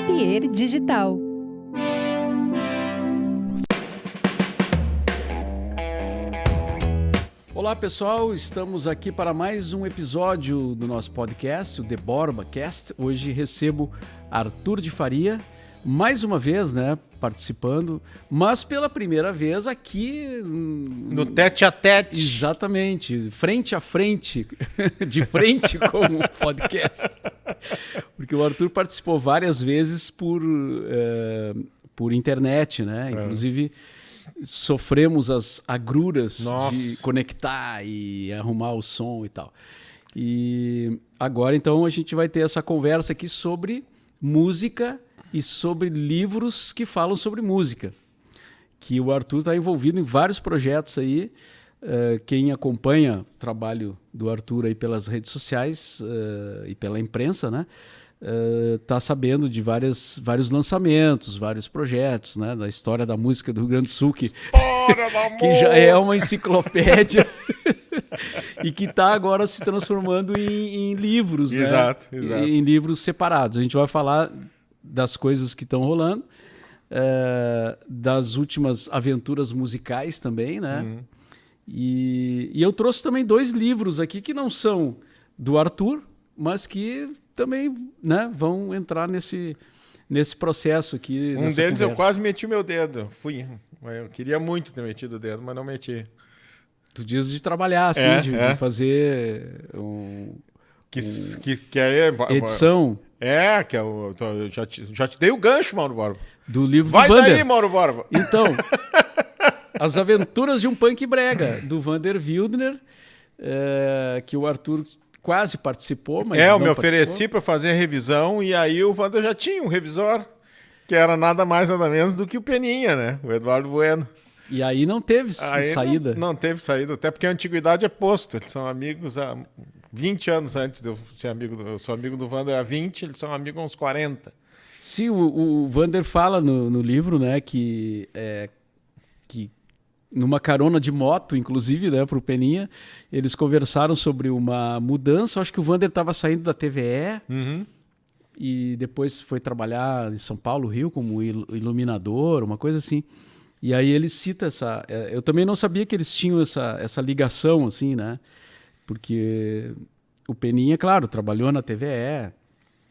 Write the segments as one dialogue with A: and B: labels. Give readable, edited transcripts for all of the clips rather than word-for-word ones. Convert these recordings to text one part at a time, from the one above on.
A: Ateliê Digital.
B: Olá pessoal, estamos aqui para mais um episódio do nosso podcast, o The BorbaCast. Hoje recebo Arthur de Faria, mais uma vez, né, participando, mas pela primeira vez aqui...
C: No tete a tete.
B: Exatamente, frente a frente, de frente com o podcast. Porque o Arthur participou várias vezes por internet, né? Inclusive... sofremos as agruras de conectar e arrumar o som e tal. E agora, então, a gente vai ter essa conversa aqui sobre música e sobre livros que falam sobre música. Que o Arthur está envolvido em vários projetos aí. Quem acompanha o trabalho do Arthur aí pelas redes sociais e pela imprensa, né? Tá sabendo de vários lançamentos, vários projetos, né, da história da música do Rio Grande do Sul, que já é uma enciclopédia e que está agora se transformando em livros,
C: exato,
B: né?
C: Exato.
B: Em livros separados. A gente vai falar das coisas que estão rolando, das últimas aventuras musicais também, né?
C: Uhum.
B: E eu trouxe também 2 livros aqui que não são do Arthur, mas que também, né, vão entrar nesse processo aqui.
C: Um deles conversa. Eu quase meti meu dedo. Eu queria muito ter metido o dedo, mas não meti.
B: Tu diz de trabalhar, assim, de fazer edição.
C: Que eu já te dei o gancho, Mauro Borba.
B: Do livro
C: Vai
B: do Vander.
C: daí, Mauro Borba.
B: Então, As Aventuras de um Punk Brega, do Vander Wildner, que o Arthur quase participou, mas
C: eu
B: não
C: me ofereci
B: participou.
C: para fazer a revisão e aí o Vander já tinha um revisor, que era nada mais nada menos do que o Peninha, né? O Eduardo Bueno.
B: E aí não teve saída.
C: Não teve saída, até porque a antiguidade é posto. Eles são amigos há 20 anos antes de eu ser amigo. Eu sou amigo do Vander há 20, eles são amigos há uns 40.
B: Sim, o Vander fala no livro, né, que numa carona de moto, inclusive, né, para o Peninha, eles conversaram sobre uma mudança. Acho que o Vander estava saindo da TVE e depois foi trabalhar em São Paulo, Rio, como iluminador, uma coisa assim. E aí ele cita essa... Eu também não sabia que eles tinham essa ligação, assim, né? Porque o Peninha, claro, trabalhou na TVE,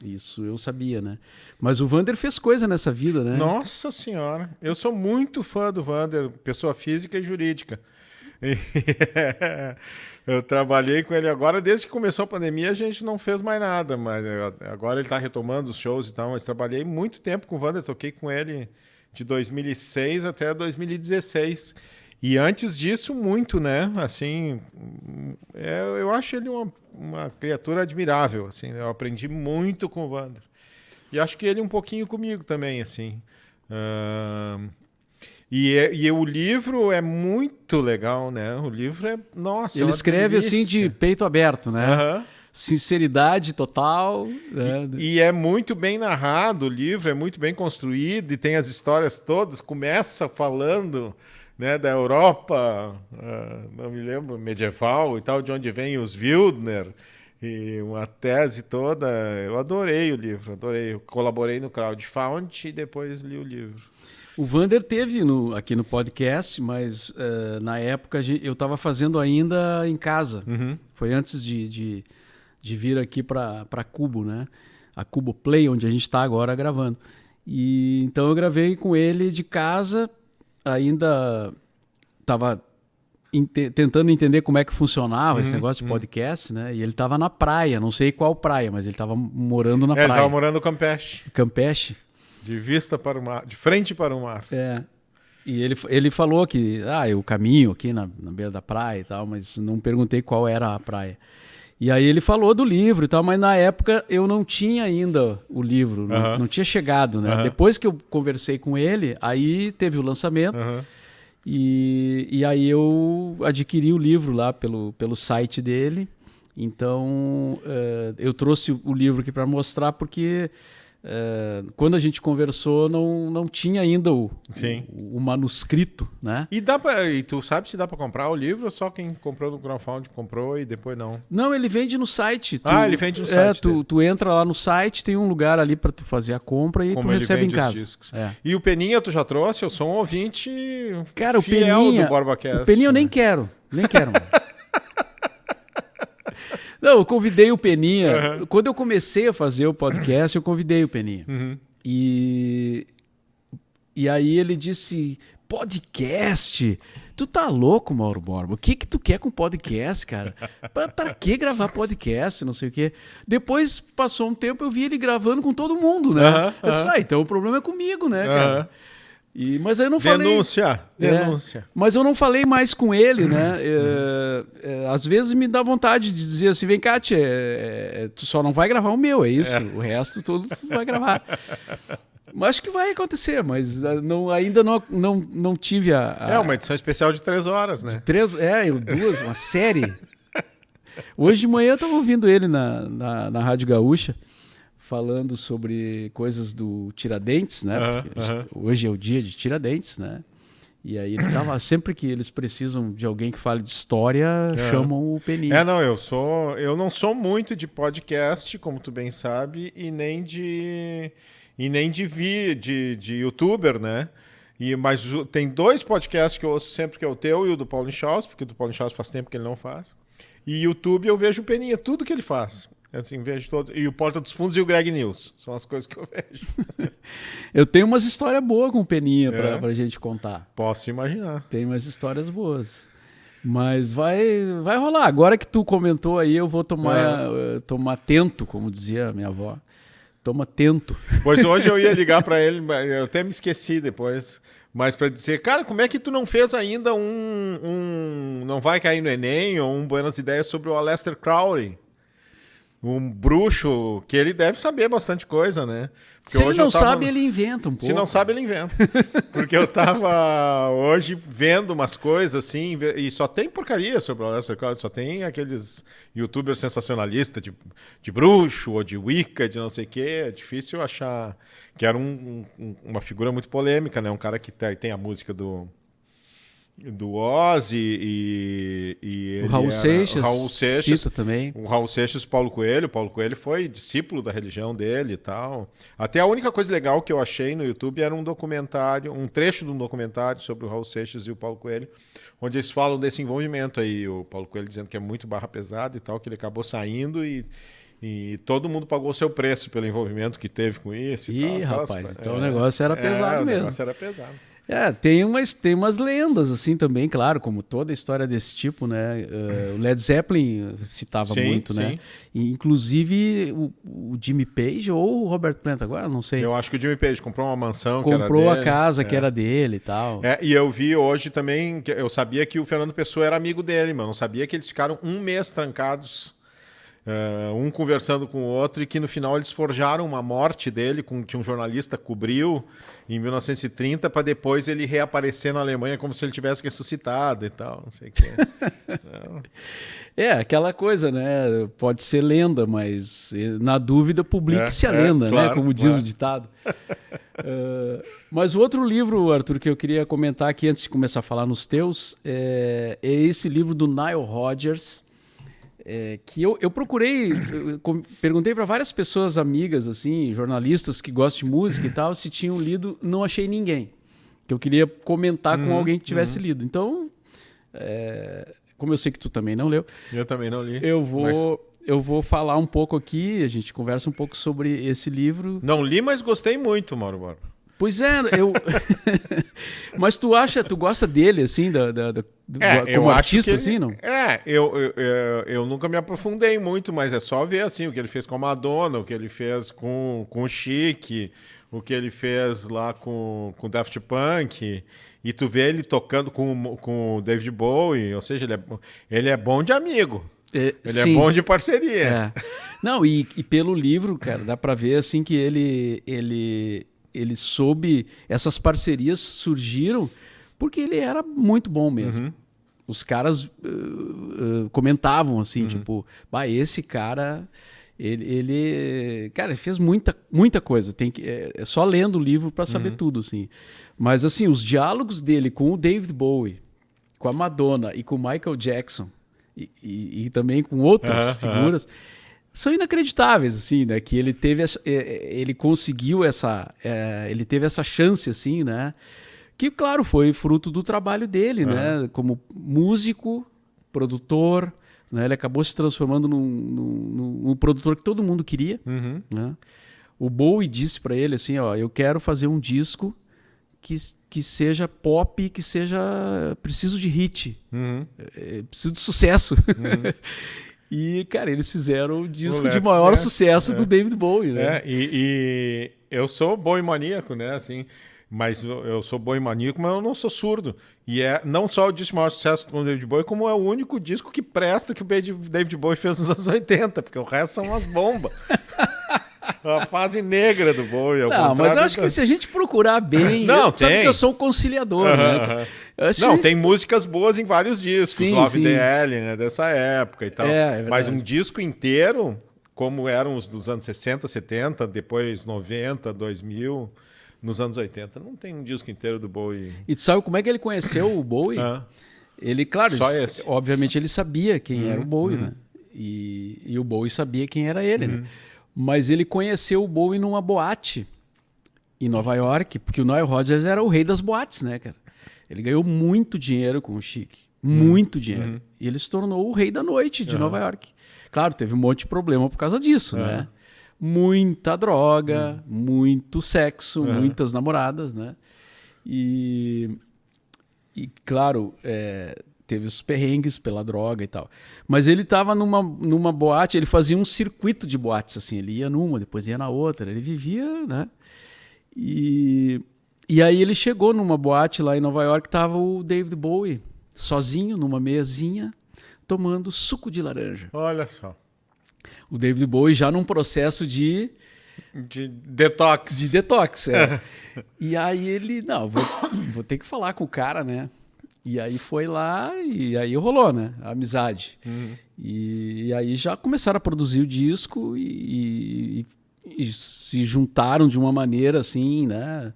B: isso eu sabia, né? Mas o Vander fez coisa nessa vida, né?
C: Nossa Senhora! Eu sou muito fã do Vander, pessoa física e jurídica. Eu trabalhei com ele agora, desde que começou a pandemia a gente não fez mais nada, mas agora ele está retomando os shows e tal, mas trabalhei muito tempo com o Vander, toquei com ele de 2006 até 2016. E antes disso, muito, né? Assim, eu acho ele uma criatura admirável, assim. Eu aprendi muito com o Vander. E acho que ele um pouquinho comigo também, assim. E o livro é muito legal, né? O livro é... Nossa,
B: ele escreve
C: delícia.
B: assim de peito aberto, né?
C: Uhum.
B: Sinceridade total. Né?
C: E é muito bem narrado o livro, é muito bem construído e tem as histórias todas. Começa falando, né, da Europa, não me lembro, medieval e tal, de onde vem os Wildner, e uma tese toda. Eu adorei o livro, adorei. Eu colaborei no crowdfunding e depois li o livro.
B: O Vander teve aqui no podcast, mas na época eu estava fazendo ainda em casa.
C: Uhum.
B: Foi antes de vir aqui para Cubo, né? A Cubo Play, onde a gente está agora gravando. E então eu gravei com ele de casa, ainda estava tentando entender como é que funcionava esse negócio de podcast, né? E ele estava na praia, não sei qual praia, mas ele estava morando na praia.
C: Ele estava morando no Campeche.
B: Campeche.
C: De vista para o mar, de frente para o mar.
B: E ele falou que eu caminho aqui na beira da praia e tal, mas não perguntei qual era a praia. E aí ele falou do livro e tal, mas na época eu não tinha ainda o livro, não tinha chegado, né? Depois que eu conversei com ele, aí teve o lançamento e aí eu adquiri o livro lá pelo site dele. Então eu trouxe o livro aqui para mostrar porque quando a gente conversou, não tinha ainda o manuscrito, né?
C: E tu sabe se dá para comprar o livro ou só quem comprou no crowdfunding comprou e depois não?
B: Não, ele vende no site.
C: Ele vende no site.
B: Tu entra lá no site, tem um lugar ali para tu fazer a compra e tu recebe em casa.
C: E o Peninha tu já trouxe? Eu sou um ouvinte
B: Cara,
C: fiel
B: o Peninha,
C: do BorbaCast.
B: O Peninha eu nem quero. Não, eu convidei o Peninha. Uhum. Quando eu comecei a fazer o podcast, eu convidei o Peninha.
C: Uhum.
B: E aí ele disse, podcast? Tu tá louco, Mauro Borba? O que tu quer com podcast, cara? Pra que gravar podcast? Não sei o quê. Depois, passou um tempo, eu vi ele gravando com todo mundo, né? Eu disse, então o problema é comigo, né, cara? Mas eu não falei...
C: Denúncia.
B: Mas eu não falei mais com ele, né? Às vezes me dá vontade de dizer assim, vem cá, tia, tu só não vai gravar o meu, é isso. O resto tudo tu vai gravar. Mas acho que vai acontecer, mas ainda não tive
C: uma edição especial de 3 horas, né?
B: 2, uma série. Hoje de manhã eu estava ouvindo ele na Rádio Gaúcha, falando sobre coisas do Tiradentes, né? Hoje é o dia de Tiradentes, né? E aí ele tava, sempre que eles precisam de alguém que fale de história, chamam o Peninha.
C: Eu não sou muito de podcast, como tu bem sabe, e nem de youtuber, né? Mas tem 2 podcasts que eu ouço sempre, que é o teu e o do Paulo Inchaus, porque o do Paulo Inchaus faz tempo que ele não faz. E YouTube eu vejo o Peninha, tudo que ele faz. Assim, vejo todo. E o Porta dos Fundos e o Greg News. São as coisas que eu vejo.
B: Eu tenho umas histórias boas com o Peninha pra gente contar.
C: Posso imaginar.
B: Tem umas histórias boas. Mas vai rolar. Agora que tu comentou aí, eu vou tomar tento, como dizia a minha avó. Toma tento.
C: Pois hoje eu ia ligar pra ele, eu até me esqueci depois. Mas para dizer, cara, como é que tu não fez ainda um Não Vai Cair no Enem ou um Buenas Ideias sobre o Aleister Crowley? Um bruxo, que ele deve saber bastante coisa, né?
B: Porque se ele não sabe, ele inventa um pouco.
C: Se não sabe, ele inventa. Porque eu tava hoje vendo umas coisas assim, e só tem porcaria sobre o Aleister Crowley, só tem aqueles youtubers sensacionalistas de bruxo ou de Wicca, de não sei o quê. É difícil achar que era uma figura muito polêmica, né? Um cara que tem a música do Ozzy e
B: o Raul Seixas cita também.
C: O Raul Seixas e o Paulo Coelho. O Paulo Coelho foi discípulo da religião dele e tal. Até a única coisa legal que eu achei no YouTube era um trecho de um documentário sobre o Raul Seixas e o Paulo Coelho, onde eles falam desse envolvimento aí. O Paulo Coelho dizendo que é muito barra pesada e tal, que ele acabou saindo e todo mundo pagou seu preço pelo envolvimento que teve com isso.
B: Rapaz, então o negócio era pesado mesmo.
C: O negócio era pesado.
B: Tem umas lendas assim também, claro, como toda história desse tipo, né? O Led Zeppelin citava muito, sim. Né? E, inclusive o Jimmy Page ou o Robert Plant agora, não sei.
C: Eu acho que o Jimmy Page comprou uma mansão
B: que era dele. Comprou a casa que era dele e tal.
C: E eu vi hoje também, eu sabia que o Fernando Pessoa era amigo dele, mas não sabia que eles ficaram 1 mês trancados. Um conversando com o outro, e que no final eles forjaram uma morte dele que um jornalista cobriu em 1930 para depois ele reaparecer na Alemanha como se ele tivesse ressuscitado e tal, não sei o que.
B: Aquela coisa, né? Pode ser lenda, mas na dúvida publique-se a lenda, claro, né? Como diz o ditado. Mas o outro livro, Arthur, que eu queria comentar aqui antes de começar a falar nos teus, é esse livro do Nile Rodgers, que eu procurei, perguntei para várias pessoas amigas, assim, jornalistas que gostam de música e tal, se tinham lido, não achei ninguém. Que eu queria comentar com alguém que tivesse lido. Então, como eu sei que tu também não leu...
C: Eu também não li.
B: Eu vou falar um pouco aqui, a gente conversa um pouco sobre esse livro.
C: Não li, mas gostei muito, Mauro Borba.
B: Pois é, mas tu gosta dele, assim, como artista, assim, não?
C: Eu nunca me aprofundei muito, mas é só ver, assim, o que ele fez com a Madonna, o que ele fez com o Chic, o que ele fez lá com o Daft Punk, e tu vê ele tocando com o David Bowie, ou seja, ele é bom de amigo. Ele
B: sim.
C: É bom de parceria.
B: Não, e pelo livro, cara, dá pra ver, assim, que ele soube... Essas parcerias surgiram porque ele era muito bom mesmo. Os caras comentavam assim, tipo, esse cara... Cara, ele fez muita coisa. É só lendo o livro para saber tudo, assim. Mas, assim, os diálogos dele com o David Bowie, com a Madonna e com o Michael Jackson, e também com outras figuras, são inacreditáveis, assim, né? Que ele teve, ele conseguiu ele teve essa chance, assim, né? Que, claro, foi fruto do trabalho dele, né? Como músico, produtor, né? Ele acabou se transformando num produtor que todo mundo queria, né? O Bowie disse para ele assim, ó, eu quero fazer um disco que seja pop, que seja preciso de hit, preciso de sucesso. E, cara, eles fizeram o disco de maior sucesso do David Bowie, né?
C: E eu sou Bowie maníaco, né? Assim, mas eu sou Bowie maníaco, mas eu não sou surdo. E é não só o disco de maior sucesso com o David Bowie, como é o único disco que presta que o David Bowie fez nos anos 80, porque o resto são umas bombas. A fase negra do Bowie.
B: Não, mas eu acho que se a gente procurar bem... sabe que eu sou um conciliador, né?
C: Tem músicas boas em vários discos. Sim, Love the Alien, né, dessa época e tal. Mas um disco inteiro, como eram os dos anos 60, 70, depois 90, 2000... Nos anos 80, não tem um disco inteiro do Bowie.
B: E tu sabe como é que ele conheceu o Bowie? Ele, claro, obviamente ele sabia quem era o Bowie, né? E o Bowie sabia quem era ele, né? Mas ele conheceu o Bowie numa boate em Nova York, porque o Nile Rodgers era o rei das boates, né, cara? Ele ganhou muito dinheiro com o Chic, muito dinheiro. E ele se tornou o rei da noite de Nova York. Claro, teve um monte de problema por causa disso, né? Muita droga, muito sexo, muitas namoradas, né? E claro, teve os perrengues pela droga e tal. Mas ele estava numa boate, ele fazia um circuito de boates, assim. Ele ia numa, depois ia na outra. Ele vivia, né? E aí ele chegou numa boate lá em Nova York, tava o David Bowie, sozinho, numa mesinha, tomando suco de laranja.
C: Olha só.
B: O David Bowie já num processo de
C: detox.
B: De detox, E aí ele, não, vou ter que falar com o cara, né? E aí foi lá e aí rolou, né? A amizade. E aí já começaram a produzir o disco e se juntaram de uma maneira assim, né?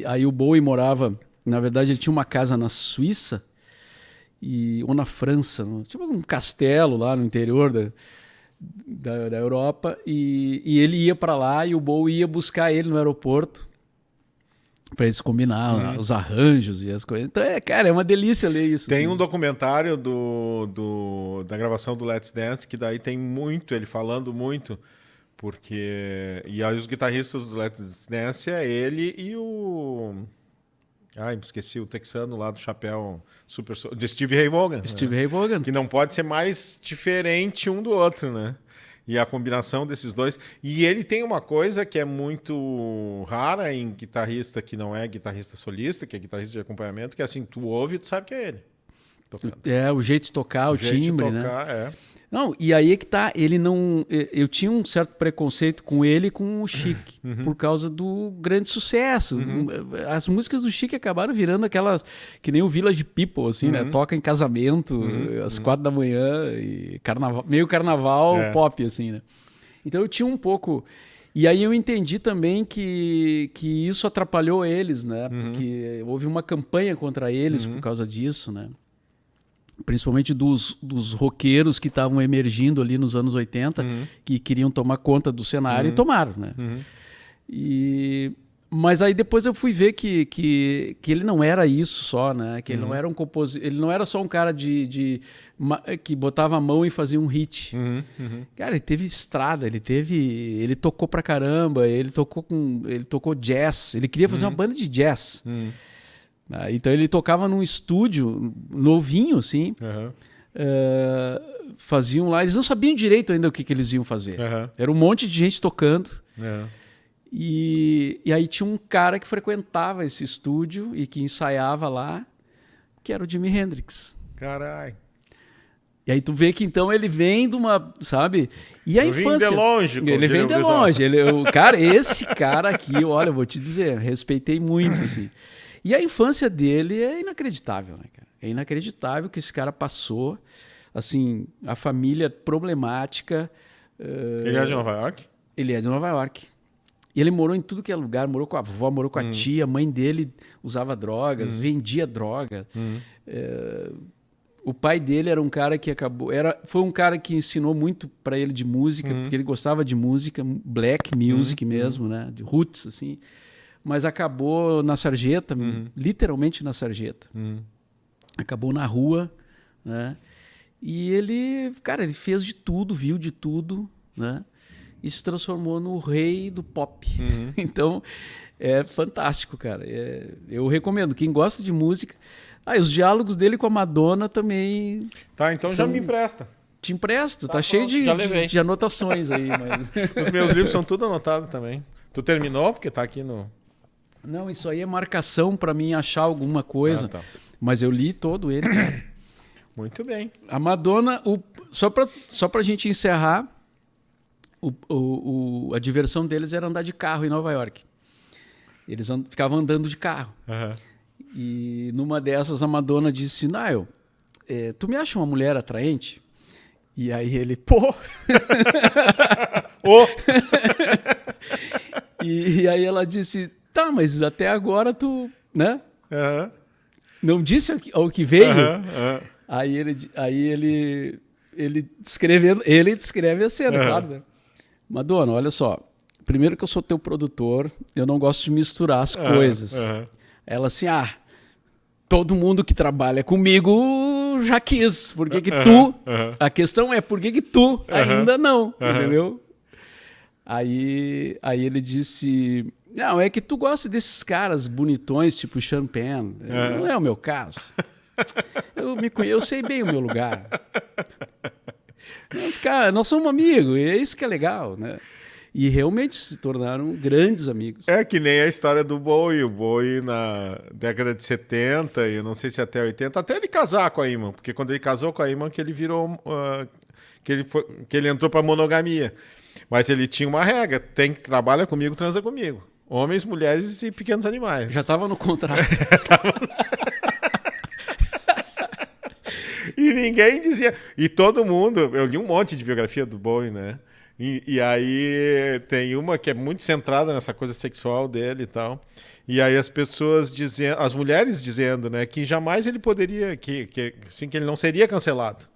B: Aí o Bowie morava, na verdade ele tinha uma casa na Suíça ou na França, tipo um castelo lá no interior da Europa, e ele ia para lá e o Bowie ia buscar ele no aeroporto para eles combinar os arranjos e as coisas. Então, cara, é uma delícia ler isso.
C: Tem
B: assim.
C: Um documentário da gravação do Let's Dance, que daí tem muito, ele falando muito, porque... E aí os guitarristas do Let's Dance é ele e o... Ai, esqueci, o texano lá do chapéu super... de Steve Ray Vaughan.
B: Steve Ray Vaughan.
C: Que não pode ser mais diferente um do outro, né? E a combinação desses dois. E ele tem uma coisa que é muito rara em guitarrista que não é guitarrista solista, que é guitarrista de acompanhamento, que é assim, tu ouve e tu sabe que é ele tocando.
B: O jeito de tocar, o timbre,
C: de tocar,
B: né? Não, e aí é que tá, ele não... Eu tinha um certo preconceito com ele e com o Chic, por causa do grande sucesso. As músicas do Chic acabaram virando aquelas, que nem o Village People, assim, né? Toca em casamento, às 4 da manhã, e meio carnaval pop, assim, né? Então eu tinha um pouco... E aí eu entendi também que isso atrapalhou eles, né? Porque houve uma campanha contra eles por causa disso, né? Principalmente dos roqueiros que estavam emergindo ali nos anos 80, que queriam tomar conta do cenário e tomaram, né? Mas aí depois eu fui ver que ele não era isso só, né? Que ele não era ele não era só um cara que botava a mão e fazia um hit. Cara, ele teve estrada, ele tocou pra caramba, ele tocou jazz, ele queria fazer uma banda de jazz. Então ele tocava num estúdio novinho, assim. Faziam lá, eles não sabiam direito ainda o que eles iam fazer. Era um monte de gente tocando. E aí tinha um cara que frequentava esse estúdio e que ensaiava lá, que era o Jimi Hendrix.
C: Caralho.
B: E aí tu vê que então ele vem de uma, sabe? E a infância...
C: Vem de longe.
B: Ele vem de longe. Cara, esse cara aqui, olha, eu vou te dizer, respeitei muito, assim. E a infância dele é inacreditável, né, cara? É inacreditável que esse cara passou, assim, a família problemática,
C: Ele é de Nova York?
B: Ele é de Nova York. E ele morou em tudo que é lugar, morou com a avó, morou com a tia, a mãe dele usava drogas, vendia droga. O pai dele era um cara que foi um cara que ensinou muito para ele de música, porque ele gostava de música, black music mesmo, né? De roots, assim. Mas acabou na sarjeta, literalmente na sarjeta. Acabou na rua, né? E ele, cara, ele fez de tudo, viu de tudo, né? E se transformou no rei do pop. Então, é fantástico, cara. Eu recomendo. Quem gosta de música... e os diálogos dele com a Madonna também...
C: Tá, então já me empresta.
B: Te empresto. Tá cheio de anotações aí.
C: Os meus livros são tudo anotados também. Tu terminou? Porque tá aqui no...
B: Não, isso aí é marcação para mim achar alguma coisa. Tá. Mas eu li todo ele, cara.
C: Muito bem.
B: A Madonna... Só pra gente encerrar... A diversão deles era andar de carro em Nova York. Eles ficavam andando de carro. E numa dessas a Madonna disse, Niall, tu me acha uma mulher atraente? E aí ele, pô! E aí ela disse, tá, mas até agora tu, né? Não disse ao que veio? Aí ele descreve a cena, claro, né? Madonna, olha só. Primeiro que eu sou teu produtor, eu não gosto de misturar as coisas. Ela assim, todo mundo que trabalha comigo já quis. Por que tu? A questão é por que tu ainda não, entendeu? Aí ele disse, não, é que tu gosta desses caras bonitões, tipo Champagne. Não é o meu caso. Eu sei bem o meu lugar. Nós somos amigos, e é isso que é legal, né? E realmente se tornaram grandes amigos.
C: É que nem a história do Bowie. O Bowie na década de 70, e eu não sei se até 80, até ele casar com a Iman, porque quando ele casou com a Iman que ele virou... que ele entrou para monogamia. Mas ele tinha uma regra, trabalha comigo, transa comigo. Homens, mulheres e pequenos animais.
B: Já estava no contrato.
C: E ninguém dizia... E todo mundo... Eu li um monte de biografia do Bowie, né? E aí tem uma que é muito centrada nessa coisa sexual dele e tal. E aí as pessoas dizendo... As mulheres dizendo, né? Que jamais ele poderia... Que ele não seria cancelado.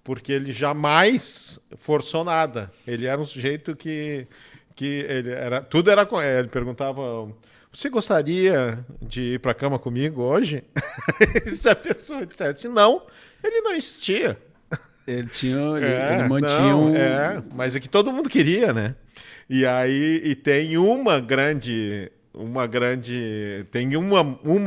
C: Porque ele jamais forçou nada. Ele era um sujeito que ele era... Tudo era com ele. Ele perguntava... Você gostaria de ir para a cama comigo hoje? Se a pessoa dissesse não, ele não insistia.
B: Ele mantinha
C: mas é que todo mundo queria, né? E aí tem uma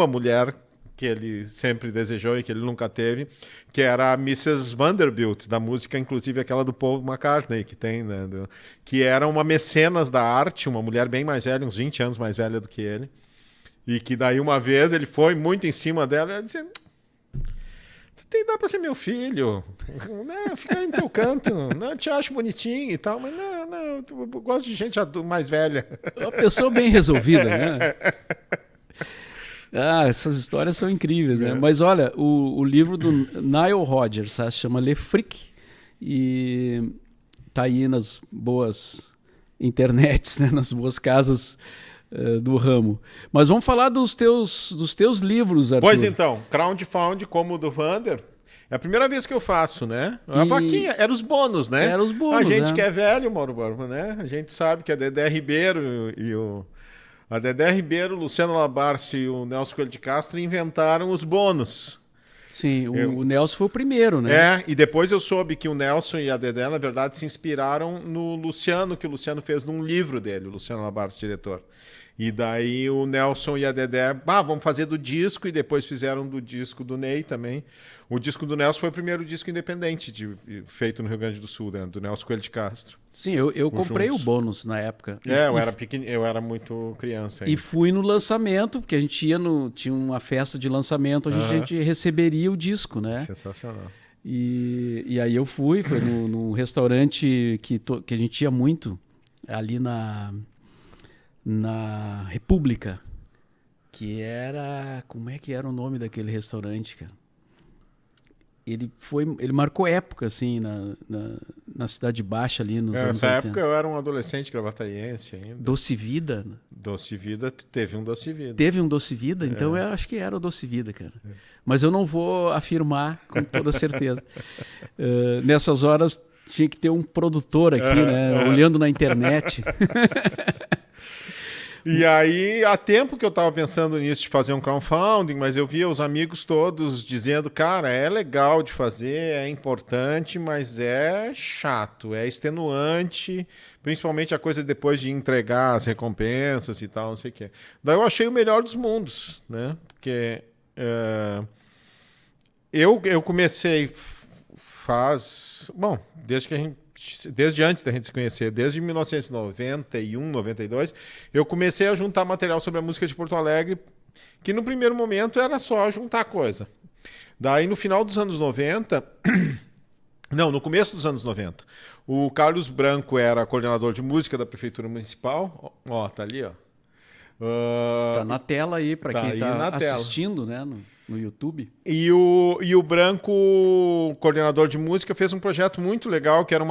C: mulher que ele sempre desejou e que ele nunca teve, que era a Mrs. Vanderbilt, da música, inclusive aquela do Paul McCartney, que tem, né? Que era uma mecenas da arte, uma mulher bem mais velha, uns 20 anos mais velha do que ele, e que daí uma vez ele foi muito em cima dela e ela disse... Dá pra ser meu filho, né? Fica aí no teu canto, não te acho bonitinho e tal, mas não, eu gosto de gente mais velha.
B: Uma pessoa bem resolvida, né? Essas histórias são incríveis, né? Mas olha, o livro do Nile Rodgers, se chama Le Fric, e tá aí nas boas internets, né? Nas boas casas do ramo. Mas vamos falar dos teus livros, Arthur.
C: Pois então, crowdfund como o do Vander, é a primeira vez que eu faço, né? A vaquinha, era os bônus, né?
B: Era os bônus,
C: a gente que é velho, Mauro Borba, né? A gente sabe que a Dedé Ribeiro o Luciano Labarce e o Nelson Coelho de Castro inventaram os bônus.
B: Sim, o Nelson foi o primeiro, né?
C: E depois eu soube que o Nelson e a Dedé, na verdade, se inspiraram no Luciano, que o Luciano fez num livro dele, o Luciano Labarce, diretor. E daí o Nelson e a Dedé, vamos fazer do disco, e depois fizeram do disco do Ney também. O disco do Nelson foi o primeiro disco independente feito no Rio Grande do Sul, né? Do Nelson Coelho de Castro.
B: Sim, eu comprei o bônus na época.
C: Eu era muito criança ainda.
B: E fui no lançamento, porque a gente tinha uma festa de lançamento, a gente receberia o disco, né?
C: Sensacional.
B: E aí eu foi no restaurante que a gente ia muito, ali na República, que era... Como é que era o nome daquele restaurante, cara? ele marcou época, assim, na Cidade Baixa ali nos anos 80.
C: Nessa época eu era um adolescente gravataense ainda.
B: Doce Vida?
C: Doce Vida, teve um Doce Vida.
B: Teve um Doce Vida? Então eu acho que era o Doce Vida, cara. Mas eu não vou afirmar com toda certeza. Nessas horas tinha que ter um produtor aqui, né? Olhando na internet.
C: E aí, há tempo que eu estava pensando nisso, de fazer um crowdfunding, mas eu via os amigos todos dizendo, cara, é legal de fazer, é importante, mas é chato, é extenuante, principalmente a coisa depois de entregar as recompensas e tal, não sei o quê. Daí eu achei o melhor dos mundos, né? Porque eu comecei desde antes da gente se conhecer, desde 1991, 92, eu comecei a juntar material sobre a música de Porto Alegre, que no primeiro momento era só juntar coisa. Daí no final dos anos 90, não, no começo dos anos 90, o Carlos Branco era coordenador de música da Prefeitura Municipal, ó, tá ali, ó.
B: Tá na tela aí, para quem tá assistindo, né, no YouTube.
C: E o Branco, coordenador de música, fez um projeto muito legal, que era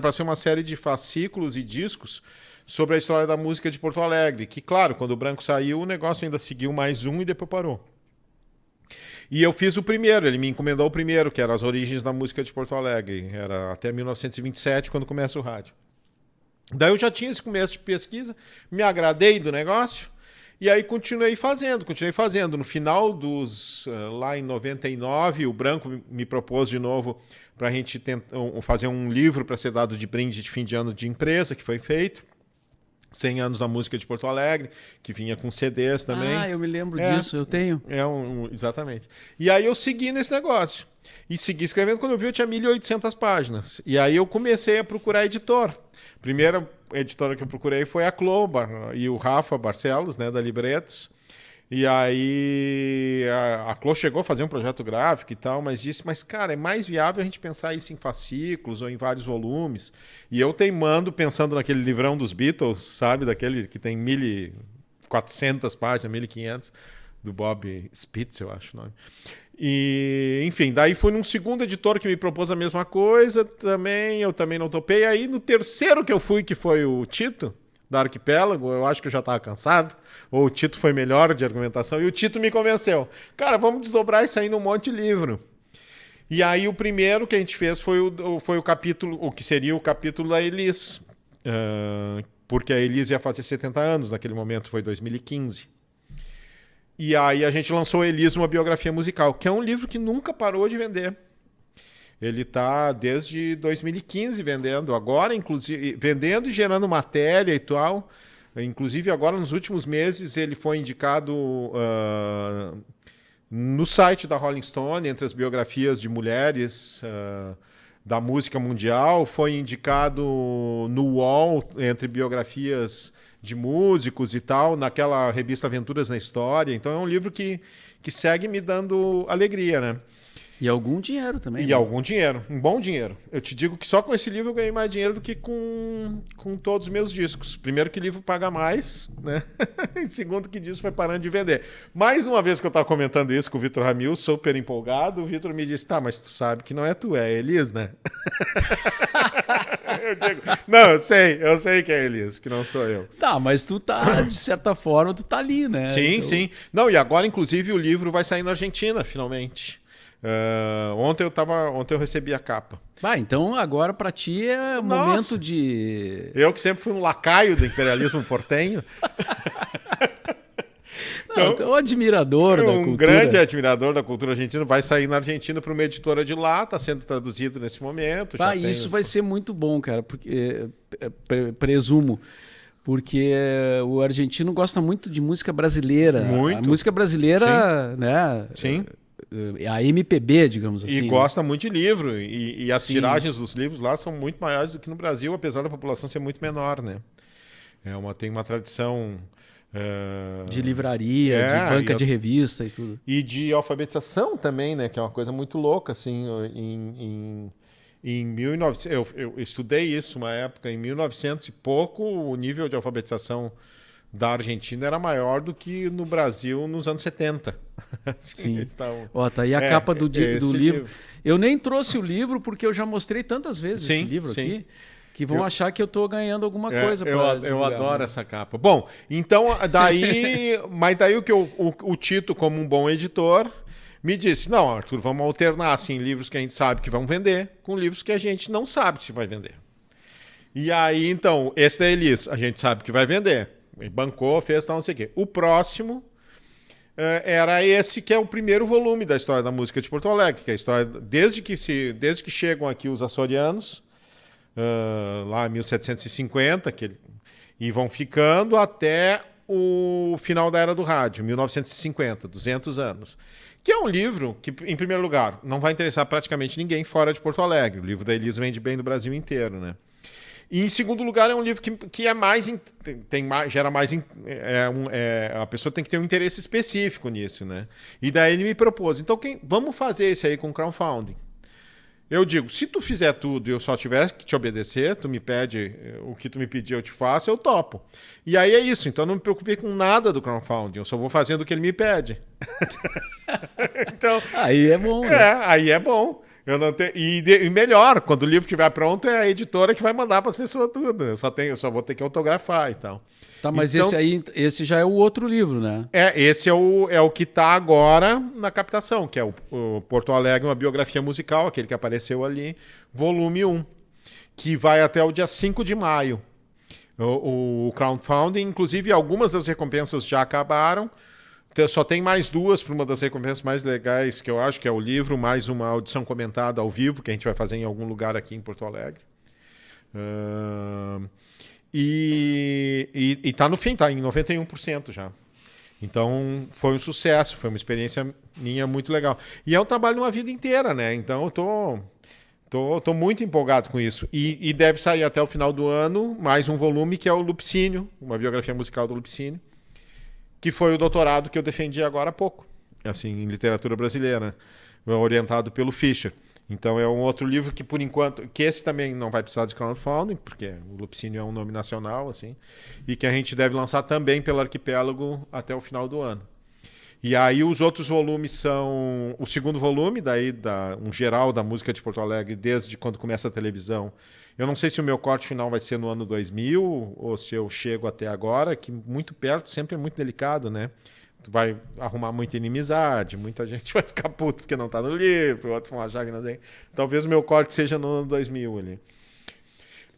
C: para ser uma série de fascículos e discos sobre a história da música de Porto Alegre. Que, claro, quando o Branco saiu, o negócio ainda seguiu mais um e depois parou. E eu fiz o primeiro, ele me encomendou o primeiro, que era as origens da música de Porto Alegre. Era até 1927, quando começa o rádio. Daí eu já tinha esse começo de pesquisa, me agradei do negócio, e aí continuei fazendo. No final lá em 99, o Branco me propôs de novo para a gente fazer um livro para ser dado de brinde de fim de ano de empresa, que foi feito. 100 anos da música de Porto Alegre, que vinha com CDs também.
B: Ah, eu me lembro disso, eu tenho.
C: Exatamente. E aí eu segui nesse negócio. E segui escrevendo, quando eu vi eu tinha 1.800 páginas. E aí eu comecei a procurar editor. Primeira editora que eu procurei foi a Cloba e o Rafa Barcelos, né, da Libretos. E aí a Clô chegou a fazer um projeto gráfico e tal, mas disse, cara, é mais viável a gente pensar isso em fascículos ou em vários volumes. E eu teimando, pensando naquele livrão dos Beatles, sabe, daquele que tem 1.400 páginas, 1.500, do Bob Spitz, eu acho o nome. E, enfim, daí fui num segundo editor que me propôs a mesma coisa, eu também não topei. Aí no terceiro que eu fui, que foi o Tito, da Arquipélago, eu acho que eu já estava cansado, ou o Tito foi melhor de argumentação, e o Tito me convenceu. Cara, vamos desdobrar isso aí num monte de livro. E aí o primeiro que a gente fez foi o capítulo, o que seria o capítulo da Elis, porque a Elis ia fazer 70 anos, naquele momento foi 2015. E aí a gente lançou Elis, uma biografia musical, que é um livro que nunca parou de vender. Ele está desde 2015 vendendo, agora inclusive vendendo e gerando matéria e tal. Inclusive agora nos últimos meses ele foi indicado no site da Rolling Stone entre as biografias de mulheres da música mundial, foi indicado no UOL entre biografias de músicos e tal, naquela revista Aventuras na História. Então é um livro que segue me dando alegria, né?
B: E algum dinheiro também.
C: E algum dinheiro, um bom dinheiro. Eu te digo que só com esse livro eu ganhei mais dinheiro do que com todos os meus discos. Primeiro que livro paga mais, né? E segundo que disco foi parando de vender. Mais uma vez que eu estava comentando isso com o Vitor Ramil, super empolgado, o Vitor me disse, tá, mas tu sabe que não é tu, é a Elis, né? Eu digo, não, eu sei que é a Elis, que não sou eu.
B: Tá, mas tu tá, de certa forma, tu tá ali, né?
C: Sim, então... sim. Não, e agora, inclusive, o livro vai sair na Argentina, finalmente. Ontem eu recebi a capa.
B: Então agora pra ti é momento de...
C: Eu que sempre fui um lacaio do imperialismo portenho.
B: Então, tu é um admirador da cultura.
C: Um grande admirador da cultura argentina. Vai sair na Argentina para uma editora de lá, está sendo traduzido nesse momento.
B: Isso vai ser muito bom, cara, porque presumo. Porque o argentino gosta muito de música brasileira.
C: Muito.
B: A música brasileira,
C: sim,
B: né?
C: Sim.
B: A MPB, digamos assim.
C: E gosta muito de livro. E as tiragens dos livros lá são muito maiores do que no Brasil, apesar da população ser muito menor, né? Tem uma tradição...
B: de livraria, de banca de revista e tudo.
C: E de alfabetização também, né? Que é uma coisa muito louca, assim. Em 1900, eu estudei isso uma época, em 1900 e pouco, o nível de alfabetização da Argentina era maior do que no Brasil nos anos 70.
B: Sim. Ó, tá aí a capa do livro. Eu nem trouxe o livro porque eu já mostrei tantas vezes esse livro aqui, que vão achar que eu estou ganhando alguma coisa.
C: Eu adoro essa capa. Bom, então daí, mas daí o Tito, como um bom editor, me disse, não, Arthur, vamos alternar assim, livros que a gente sabe que vão vender com livros que a gente não sabe se vai vender. E aí, então, esse da Elis, a gente sabe que vai vender. Bancou, fez tal, não sei o quê. O próximo era esse que é o primeiro volume da história da música de Porto Alegre, que é a história desde que chegam aqui os açorianos, lá em 1750, e vão ficando até o final da Era do Rádio, 1950, 200 anos. Que é um livro que, em primeiro lugar, não vai interessar praticamente ninguém fora de Porto Alegre. O livro da Elis vende bem no Brasil inteiro, né? E, em segundo lugar, é um livro que é mais, gera mais... a pessoa tem que ter um interesse específico nisso, né? E daí ele me propôs, então vamos fazer esse aí com crowdfunding. Eu digo, se tu fizer tudo e eu só tiver que te obedecer, tu me pede o que tu me pedir, eu te faço, eu topo. E aí é isso, então eu não me preocupei com nada do crowdfunding, eu só vou fazendo o que ele me pede. Então,
B: aí é bom, né?
C: Aí é bom. E melhor, quando o livro estiver pronto, é a editora que vai mandar para as pessoas tudo. Eu só vou ter que autografar e tal.
B: Tá, mas então, esse já é o outro livro, né?
C: Esse é o que está agora na captação, que é o Porto Alegre, uma biografia musical, aquele que apareceu ali, volume 1, que vai até o dia 5 de maio. O crowdfunding, inclusive algumas das recompensas já acabaram. Só tem mais duas para uma das recompensas mais legais, que eu acho que é o livro, mais uma audição comentada ao vivo, que a gente vai fazer em algum lugar aqui em Porto Alegre. E tá no fim, tá em 91% já. Então foi um sucesso, foi uma experiência minha muito legal. E é um trabalho de uma vida inteira, né? Então eu tô muito empolgado com isso. E deve sair até o final do ano mais um volume, que é o Lupicínio, uma biografia musical do Lupicínio, que foi o doutorado que eu defendi agora há pouco, assim, em literatura brasileira, orientado pelo Fischer. Então é um outro livro que, por enquanto, que esse também não vai precisar de crowdfunding, porque o Lupicínio é um nome nacional, assim, e que a gente deve lançar também pelo Arquipélago até o final do ano. E aí os outros volumes são o segundo volume, daí um geral da música de Porto Alegre, desde quando começa a televisão. Eu não sei se o meu corte final vai ser no ano 2000 ou se eu chego até agora, que muito perto sempre é muito delicado, né? Tu vai arrumar muita inimizade, muita gente vai ficar puto porque não tá no livro, outros vão achar que não sei. Talvez o meu corte seja no ano 2000 ali.